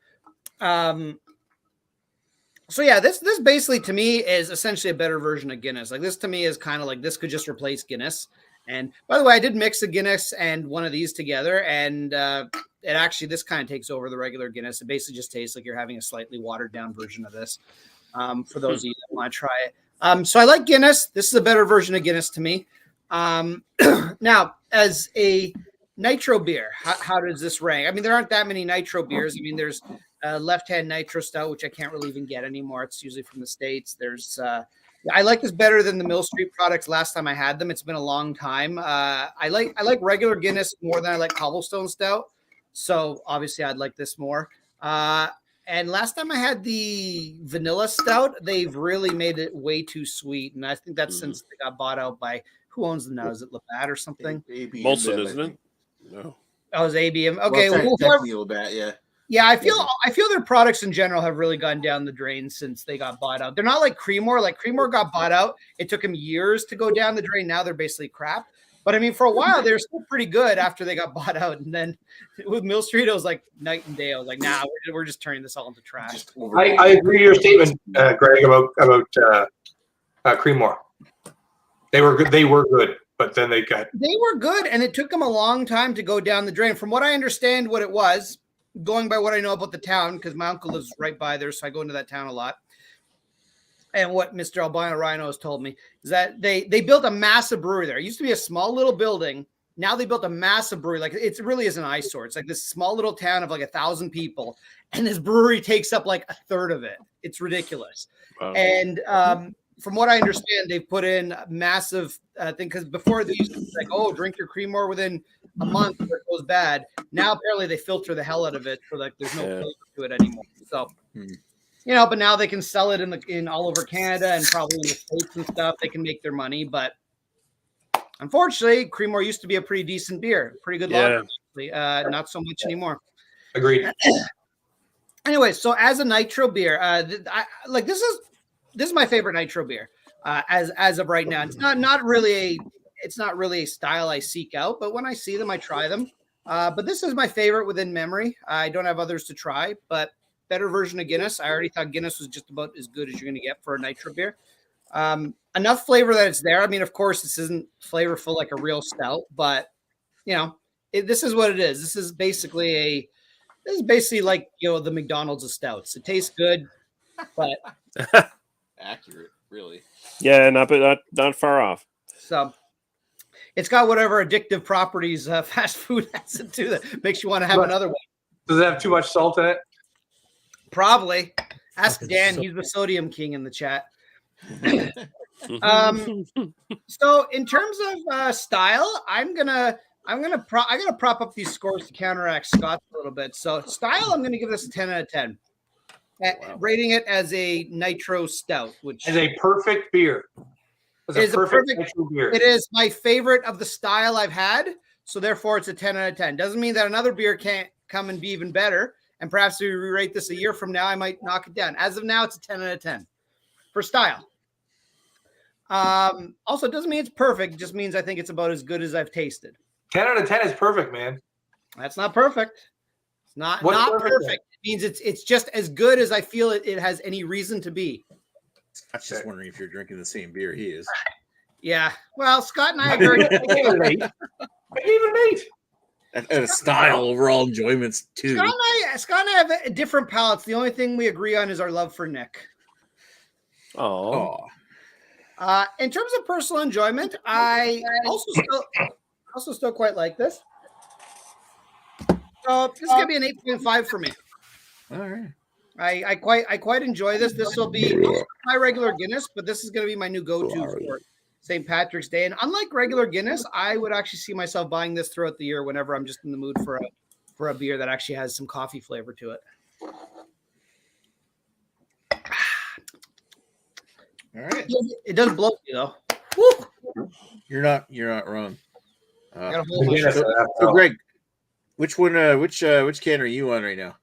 So yeah, this basically to me is essentially a better version of Guinness. Like this to me is kind of like this could just replace Guinness. And by the way, I did mix a Guinness and one of these together, and it actually this kind of takes over the regular Guinness. It basically just tastes like you're having a slightly watered down version of this. For those of you that want to try it, so I like Guinness. This is a better version of Guinness to me. Now, as a nitro beer, how does this rank? I mean, there aren't that many nitro beers. I mean, there's left-hand Nitro Stout, which I can't really even get anymore. It's usually from the States. There's I like this better than the Mill Street products last time I had them. It's been a long time. I like regular Guinness more than I like Cobblestone Stout. So obviously I'd like this more. And last time I had the Vanilla Stout, they've really made it way too sweet. And I think that's since they got bought out by, who owns them now? Is it Labatt or something? Molson, isn't it? No. Oh, it's ABM. Okay. Labatt, yeah. Yeah, I feel their products in general have really gone down the drain since they got bought out. They're not like Creemore. Like Creemore got bought out. It took them years to go down the drain. Now they're basically crap. But I mean, for a while, they were still pretty good after they got bought out. And then with Mill Street, it was like night and day. I was like, nah, we're just turning this all into trash. I agree with your statement, Greg, about Creemore. They were good. They were good, but then they were good, and it took them a long time to go down the drain. From what I understand, what it was, going by what I know about the town, because my uncle lives right by there, so I go into that town a lot. And what Mr. Albino Rhino has told me is that they built a massive brewery there. It used to be a small little building. Now they built a massive brewery. Like it really is an eyesore. It's like this small little town of like 1,000 people, and this brewery takes up like a third of it. It's ridiculous. Wow. And from what I understand, they've put in massive thing, because before they used to be like, oh, drink your Creemore within a month or it goes bad. Now apparently they filter the hell out of it, so like there's no flavor to it anymore. So. But now they can sell it in all over Canada and probably in the States and stuff. They can make their money, but unfortunately, Creemore used to be a pretty decent beer, pretty good lager. Not so much anymore. Agreed. Anyway, so as a nitro beer, this is my favorite nitro beer as of right now. It's not really a style I seek out, but when I see them, I try them. But this is my favorite within memory. I don't have others to try, but. Better version of Guinness. I already thought Guinness was just about as good as you're going to get for a nitro beer. Enough flavor that it's there. I mean, of course, this isn't flavorful like a real stout, but this is what it is. This is basically like the McDonald's of stouts. It tastes good, but accurate, really. Yeah, not far off. So it's got whatever addictive properties fast food has it to that makes you want to have another one. Does it have too much salt in it? Probably. Ask Dan. He's the sodium king in the chat. So in terms of style, I'm gonna prop up these scores to counteract Scott's a little bit. So style, I'm gonna give this a 10 out of 10. Rating it as a nitro stout, which is a perfect beer. It's a perfect nitro beer. It is my favorite of the style I've had, so therefore it's a 10 out of 10. Doesn't mean that another beer can't come and be even better. And perhaps if we rerate this a year from now, I might knock it down. As of now, it's a 10 out of 10 for style. Also, it doesn't mean it's perfect. It just means I think it's about as good as I've tasted. 10 out of 10 is perfect, man. That's not perfect. It's not perfect. It means it's just as good as I feel it has any reason to be. I'm just wondering if you're drinking the same beer he is. Yeah. Well, Scott and I agree. Even eight. And a style overall enjoyments too. Scott and I have a different palates. The only thing we agree on is our love for Nick. Oh. In terms of personal enjoyment, I also still quite like this. So this is gonna be an 8.5 for me. All right. I quite enjoy this. This will be my regular Guinness, but this is gonna be my new go-to for St. Patrick's Day. And unlike regular Guinness, I would actually see myself buying this throughout the year whenever I'm just in the mood for a beer that actually has some coffee flavor to it. All right. It does bloat you though. Woo! You're not wrong. Gotta hold my Guinness, shit. So Greg, which can are you on right now?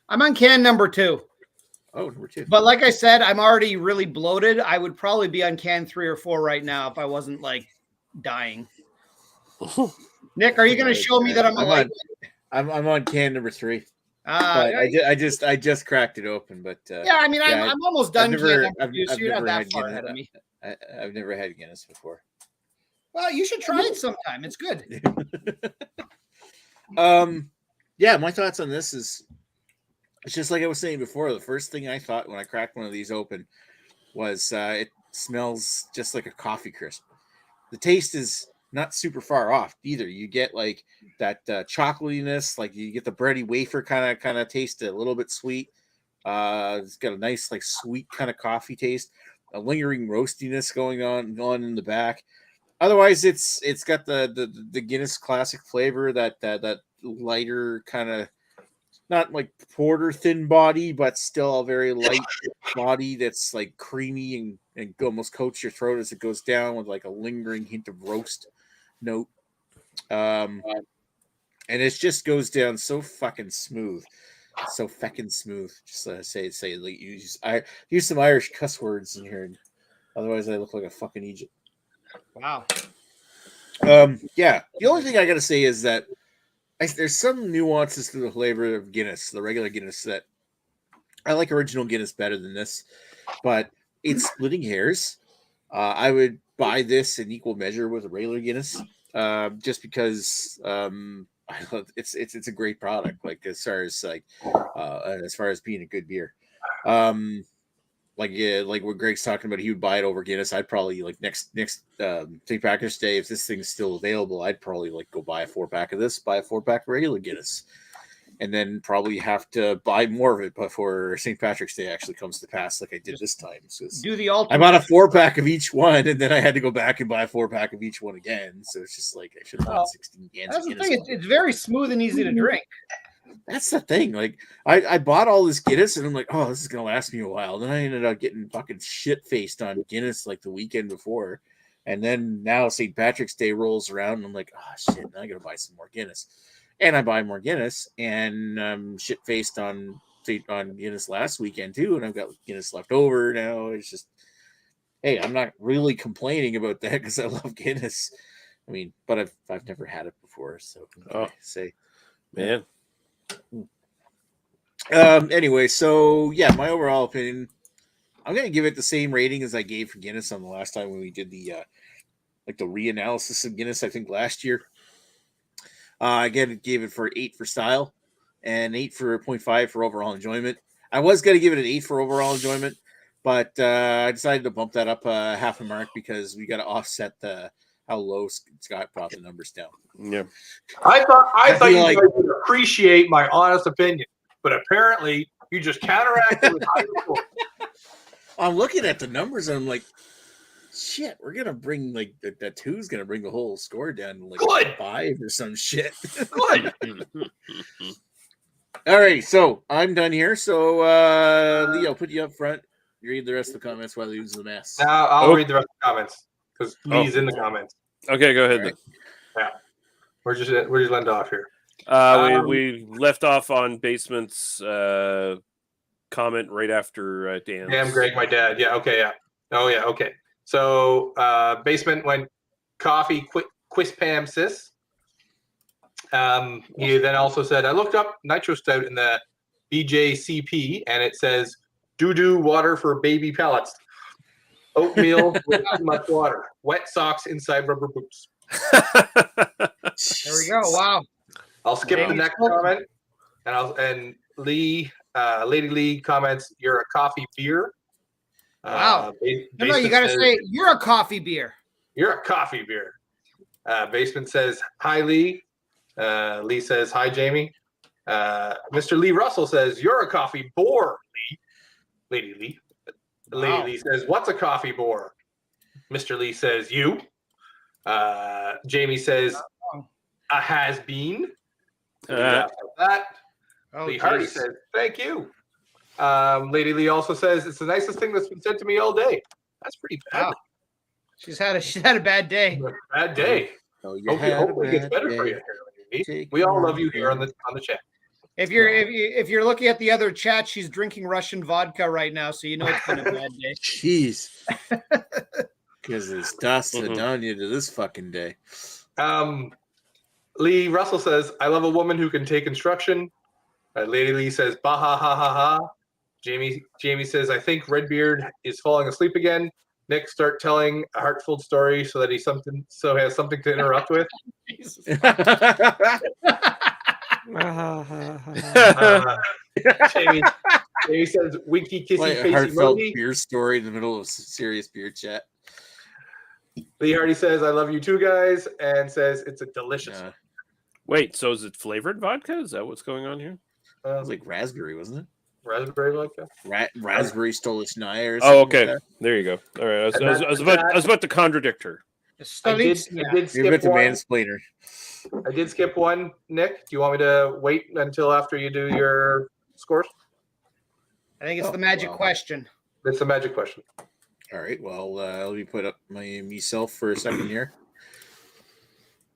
I'm on can number 2. Oh, number 2. But like I said, I'm already really bloated. I would probably be on can 3 or 4 right now if I wasn't like dying. Nick, are you going to show me that I'm a I'm on can number 3. But I just cracked it open. But yeah, I mean, I'm almost done. I've You're not never that had far Guinness. ahead of me. I've never had Guinness before. Well, you should try it sometime. It's good. Yeah, my thoughts on this is it's just like I was saying before. The first thing I thought when I cracked one of these open was it smells just like a coffee crisp. The taste is not super far off either. You get like that chocolatiness, like you get the bready wafer kind of taste, a little bit sweet. It's got a nice like sweet kind of coffee taste, a lingering roastiness going on in the back. Otherwise, it's got the Guinness classic flavor, that lighter kind of, not like porter thin body, but still a very light body that's like creamy and almost coats your throat as it goes down with like a lingering hint of roast note. And it just goes down so fucking smooth. So fucking smooth. Just say like I use some Irish cuss words in here. Otherwise I look like a fucking Egypt. Wow. Yeah. The only thing I gotta say is that there's some nuances to the flavor of Guinness, the regular Guinness, that I like original Guinness better than this, but it's splitting hairs. I would buy this in equal measure with a regular Guinness, just because I love it's a great product. Like as far as being a good beer. Like what Greg's talking about, he would buy it over Guinness. I'd probably like next St. Patrick's Day, if this thing's still available, I'd probably like go buy a 4-pack of this, buy a 4-pack of regular Guinness, and then probably have to buy more of it before St. Patrick's Day actually comes to pass, like I did this time. So Do the ultimate. I bought a 4-pack of each one, and then I had to go back and buy a 4-pack of each one again. So it's just like I should have bought 16 cans. That's of the thing. Guinness. It's very smooth and easy to drink. That's the thing. Like I bought all this Guinness and I'm like, oh, this is gonna last me a while. Then I ended up getting fucking shit faced on Guinness like the weekend before, and then now St. Patrick's Day rolls around and I'm like, oh shit, now I gotta buy some more Guinness, and I buy more Guinness and shit faced on Guinness last weekend too, and I've got Guinness left over now. It's just, hey, I'm not really complaining about that because I love Guinness. I mean, but I've never had it before, so I say, Man. Anyway, so yeah, my overall opinion, I'm gonna give it the same rating as I gave for Guinness on the last time when we did the reanalysis of Guinness, I think last year. Again, it gave it for 8 for style and 8 for 0.5 for overall enjoyment. I was gonna give it an 8 for overall enjoyment, but I decided to bump that up half a mark because we got to offset how low Scott brought the numbers down. Yeah. I thought you like- guys would appreciate my honest opinion, but apparently you just counteracted with high score. I'm looking at the numbers and I'm like, shit, we're gonna bring like that 2's gonna bring the whole score down to like Good. 5 or some shit. Good. All right, so I'm done here. So Lee, I'll put you up front. You read the rest of the comments while he uses the mask. Now I'll read the rest of the comments because Lee's in the comments. Okay, go ahead. All right. Yeah. We're just letting off here. We left off on Basement's comment right after Dan's. Damn, Greg, my dad. Yeah. Okay. Yeah. Oh, yeah. Okay. So Basement went coffee quispam sis. He then also said, I looked up Nitro Stout in the BJCP and it says doo-doo water for baby pellets. Oatmeal with too much water. Wet socks inside rubber boots. There we go. Wow. I'll skip the next comment, and Lee, Lady Lee comments, "You're a coffee beer." Wow. No, you got to say you're a coffee beer. You're a coffee beer. Basement says, "Hi, Lee." Lee says, "Hi, Jamie." Mr. Lee Russell says, "You're a coffee bore, Lee." Lady Lee. Wow. Lady Lee says, "What's a coffee bore?" Mr. Lee says, "You." Jamie says, "A has been." That. Oh, Lee Hardy geez. says, "Thank you." Lady Lee also says, "It's the nicest thing that's been said to me all day." That's pretty bad. Wow. She's had a bad day. Bad day. Oh, Hopefully it gets better for you. We all love you here on the chat. If you're looking at the other chat, she's drinking Russian vodka right now, so you know it's been a bad day. Jeez. Because it's dusted down you to this fucking day. Lee Russell says, I love a woman who can take instruction. Lady Lee says, bah ha ha ha ha. Jamie says, I think Redbeard is falling asleep again. Nick, start telling a heartfelt story so that he has something to interrupt with. Jamie says, winky kissy Like a facey heartfelt emoji. beer story in the middle of serious beer chat. Lee Hardy says, I love you too, guys, and says it's a delicious. Wait, so is it flavored vodka? Is that what's going on here? It was like raspberry, wasn't it? Raspberry vodka? Raspberry Stolichnaya or something. Oh, okay. Like that. There you go. All right. I was about to contradict her. I did You're skip about the one. mansplainer. I did skip one. Nick, do you want me to wait until after you do your scores? I think it's the magic question. It's the magic question. All right. Well, let me put up myself for a second here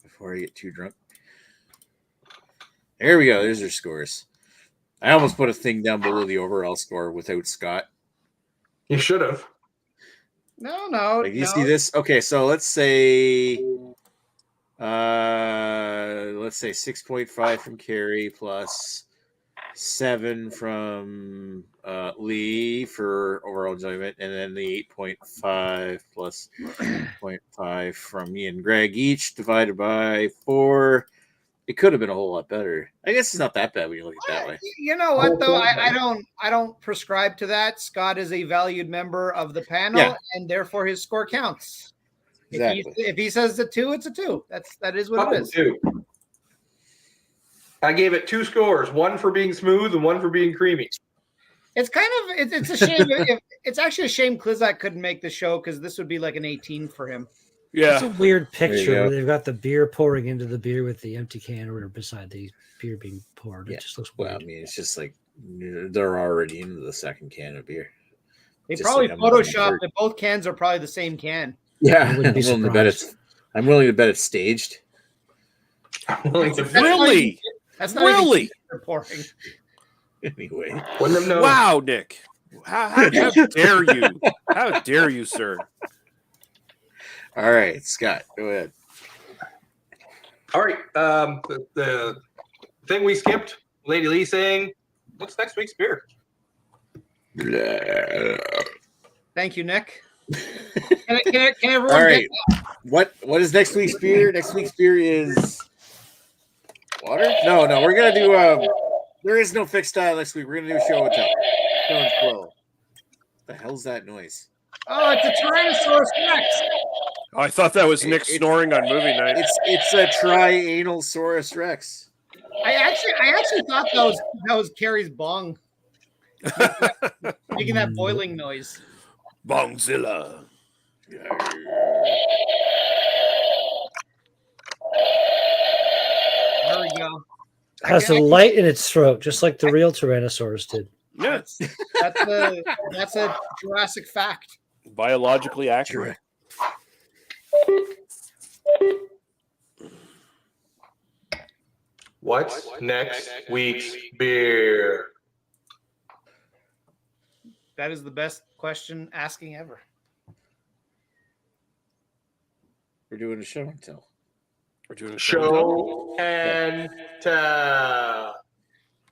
before I get too drunk. There we go. There's your scores. I almost put a thing down below the overall score without Scott. You should have. No. Like, you see this? Okay, so let's say 6.5 from Carrie plus 7 from Lee for overall enjoyment, and then the 8.5 plus 0.5 from me and Greg each divided by 4. It could have been a whole lot better. I guess it's not that bad when you look at it that way. You know what though? I don't prescribe to that. Scott is a valued member of the panel, and therefore his score counts. Exactly. If he says a 2, it's a 2. That is what it is. 2. I gave it 2 scores, 1 for being smooth and 1 for being creamy. It's kind of it's a shame. It's actually a shame Klizak couldn't make the show because this would be like an 18 for him. Yeah, it's a weird picture where they've got the beer pouring into the beer with the empty can or beside the beer being poured. It just looks weird. Well, I mean, it's just like they're already into the second can of beer. They Just probably like photoshopped that both cans are probably the same can. Yeah, I wouldn't be surprised. I'm willing to bet it's staged. Really? That's not Really? even they're pouring. Anyway, Wouldn't have known. Wow, Nick. How dare you? How dare you, sir? All right, Scott, go ahead. All right. The thing we skipped, Lady Lee saying, what's next week's beer? Thank you, Nick. Can everyone All right. get that? What is next week's beer? Next week's beer is water? No, we're gonna do there is no fixed style next week. We're gonna do a show and tell. Show and flow. The hell's that noise? Oh, it's a Tyrannosaurus Rex. Oh, I thought that was Nick snoring on movie night. It's a Trianalsaurus Rex. I actually thought that was Carrie's bong. Making that boiling noise. Bongzilla. There we go. Has a light in its throat, just like the real Tyrannosaurus did. Yes. That's a Jurassic fact. Biologically accurate. What's next week's beer? That is the best question asking ever. We're doing a show and tell. We're doing a Show and tell.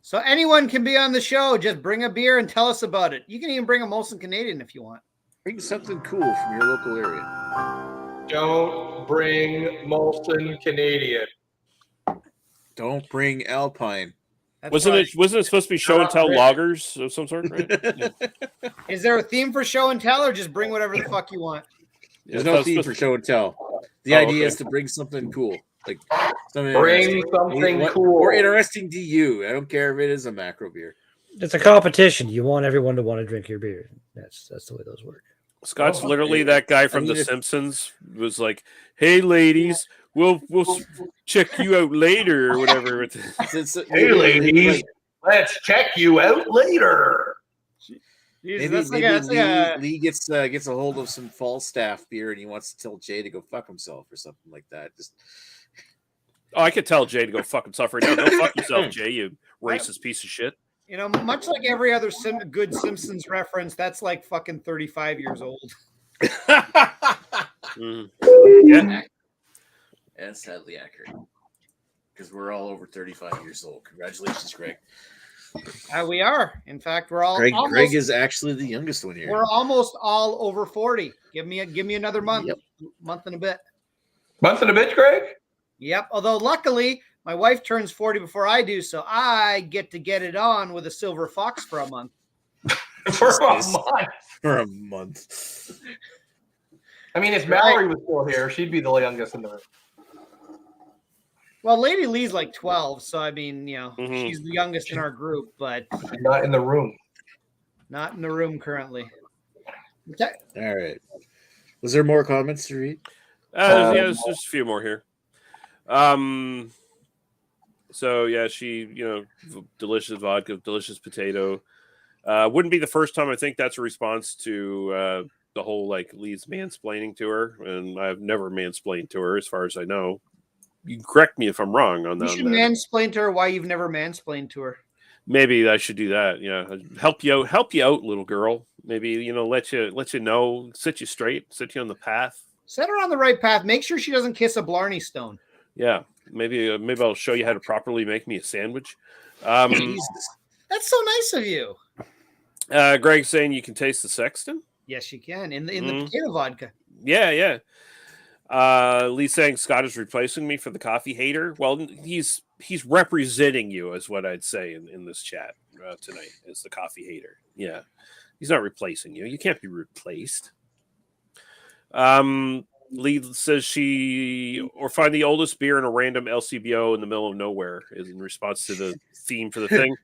So anyone can be on the show. Just bring a beer and tell us about it. You can even bring a Molson Canadian if you want. Bring something cool from your local area. Don't bring Molson Canadian. Don't bring Alpine. That's Wasn't right. it supposed to be show and tell loggers of some sort? Right? Yeah. Is there a theme for show and tell, or just bring whatever the fuck you want? There's Yeah, no that's theme supposed for to- show and tell. The idea is to bring something cool. Like something Bring interesting. something cool. Or interesting to you. I don't care if it is a macro beer. It's a competition. You want everyone to want to drink your beer. That's the way those work. Scott's Oh, literally okay. that guy from I mean, The if- Simpsons. Was like, "Hey, ladies, we'll check you out later," or whatever. It's Hey, ladies, let's check you out later. Lee gets a hold of some Falstaff beer and he wants to tell Jay to go fuck himself or something like that. Just I could tell Jay to go fuck himself right now. Go fuck yourself, Jay, you racist piece of shit. Much like every other good Simpsons reference, that's like fucking 35 years old. Yeah. That's sadly accurate. Because we're all over 35 years old. Congratulations, Greg. We are. In fact, we're all. Greg is actually the youngest one here. We're almost all over 40. Give me another month. Yep. Month and a bit. Month and a bit, Greg? Yep. Although luckily, my wife turns 40 before I do, so I get to get it on with a silver fox for a month. For a month. I mean, if Mallory was still here, she'd be the youngest in the room. Well, Lady Lee's like 12, so I mean, she's the youngest in our group, but not in the room. Not in the room currently. Okay. All right. Was there more comments to read? There's just a few more here. So yeah, she, delicious vodka, delicious potato. Wouldn't be the first time. I think that's a response to the whole like Lee's mansplaining to her, and I've never mansplained to her as far as I know. You can correct me if I'm wrong on that. You should mansplain to her why you've never mansplained to her. Maybe I should do that. Yeah, help you out, little girl. Maybe let you know, set you straight, set you on the path. Set her on the right path. Make sure she doesn't kiss a Blarney Stone. Yeah, maybe I'll show you how to properly make me a sandwich. Jesus. That's so nice of you. Greg's saying you can taste the Sexton. Yes, you can in the potato vodka. Yeah. Lee saying Scott is replacing me for the coffee hater. Well, he's representing you, is what I'd say in this chat tonight, as the coffee hater. Yeah, he's not replacing you. You can't be replaced. Lee says or find the oldest beer in a random LCBO in the middle of nowhere is in response to the theme for the thing.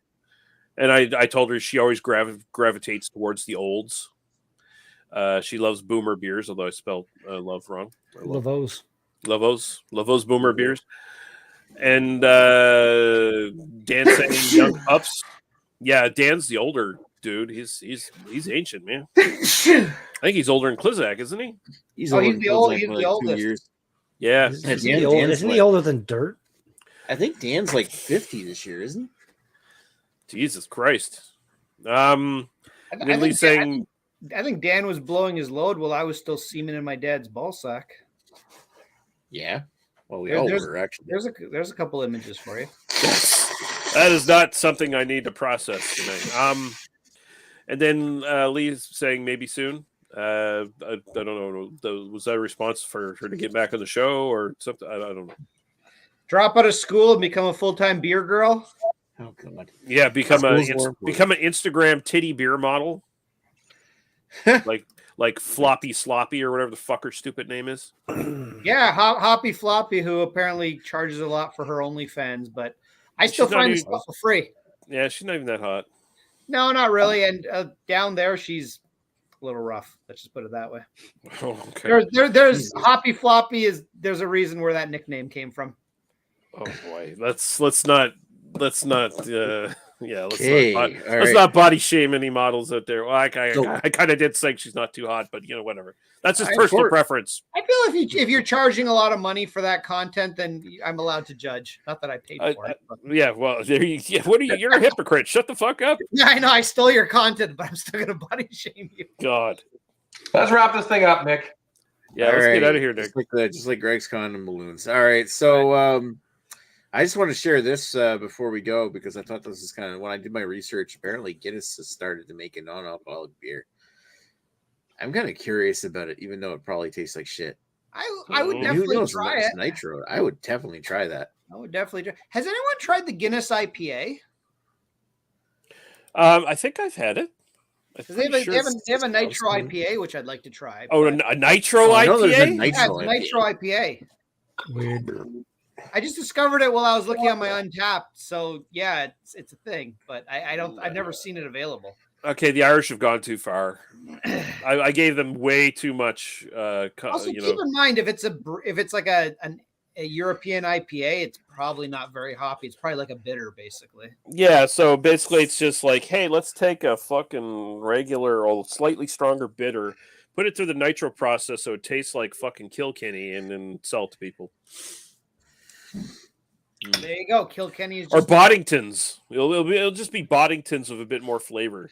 And I told her she always gravitates towards the olds. She loves boomer beers, although I spelled love wrong. Lavos boomer beers. And Dan saying young pups. Yeah, Dan's the older dude. He's ancient, man. I think he's older than Klizak, isn't he? He's the oldest. 2 years. Yeah. Isn't he older than Dirt? I think Dan's like 50 this year, isn't he? Jesus Christ. I think Dan was blowing his load while I was still seeming in my dad's ball sack. Yeah. Well, we all were, actually. There's a couple images for you. That is not something I need to process tonight. And then Lee's saying maybe soon. I don't know. Was that a response for her to get back on the show or something? I don't know. Drop out of school and become a full-time beer girl? Oh, God. Yeah, become an Instagram titty beer model. like Floppy Sloppy or whatever the fuck her stupid name is. Yeah, Hoppy Floppy, who apparently charges a lot for her OnlyFans, but I still find this stuff for free. Yeah, she's not even that hot. No, not really. And down there, she's a little rough. Let's just put it that way. Oh, okay. There's Hoppy Floppy there's a reason where that nickname came from. Oh boy, let's not Yeah, let's not body shame any models out there. Well, I kind of did say she's not too hot, but whatever. That's just personal preference. I feel if you're charging a lot of money for that content, then I'm allowed to judge. Not that I paid for it. Yeah, well, there you. Yeah, what are you? You're a hypocrite. Shut the fuck up. Yeah, I know. I stole your content, but I'm still gonna body shame you. God. Let's wrap this thing up, Nick. Yeah, let's get out of here, Nick. Just like Greg's condom balloons. All right, so I just want to share this before we go because I thought this is kind of when I did my research. Apparently, Guinness has started to make a non-alcoholic beer. I'm kind of curious about it, even though it probably tastes like shit. I would definitely try it. Nitro. I would definitely try that. I would definitely try. Has anyone tried the Guinness IPA? I think I've had it. They have a Nitro IPA, which I'd like to try. Oh, a Nitro IPA? I know there's a Nitro IPA. Nitro IPA. Weird. I just discovered it while I was looking on my Untapped. So yeah, it's a thing, but I've never seen it available. Okay, the Irish have gone too far. I gave them way too much. Also, keep in mind if it's like an a European IPA, it's probably not very hoppy. It's probably like a bitter, basically. Yeah, so basically it's just like, hey, let's take a fucking regular or slightly stronger bitter, put it through the nitro process so it tastes like fucking Kilkenny, and then sell it to people. There you go. Kilkenny is Or just Boddingtons. It'll just be Boddingtons with a bit more flavor.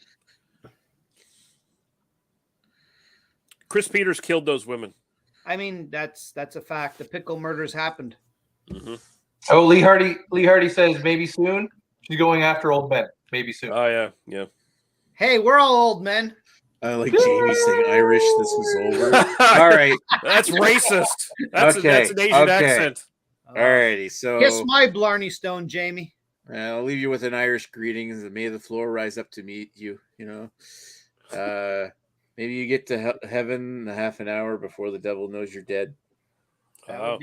Chris Peters killed those women. I mean, that's a fact. The pickle murders happened. Mm-hmm. Oh, Lee Hardy says maybe soon. She's going after old men. Maybe soon. Oh yeah. Hey, we're all old men. I like Jamie saying Irish. This was over. All right. That's racist. That's an Asian accent. All righty. So Kiss my Blarney Stone, Jamie. I'll leave you with an Irish greetings. May the floor rise up to meet you. You know, maybe you get to heaven a half an hour before the devil knows you're dead. That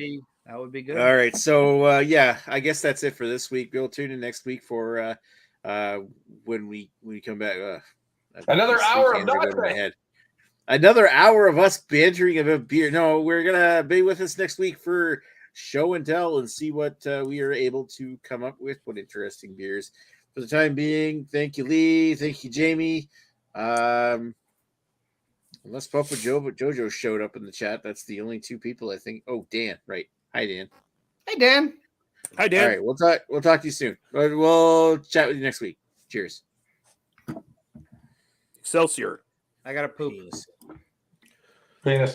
would be good. All right. So yeah, I guess that's it for this week. We'll tune in next week for when we come back. Another hour of nonsense. Another hour of us bantering about beer. No, we're gonna be with us next week for show and tell and see what we are able to come up with. What interesting beers. For the time being, thank you, Lee. Thank you, Jamie. Unless Papa Jojo showed up in the chat, that's the only two people I think. Oh, Dan, right? Hi, Dan. Hey, Dan. Hi, Dan. All right, we'll talk to you soon. We'll chat with you next week. Cheers. Excelsior. I got to poop. Penis. Penis.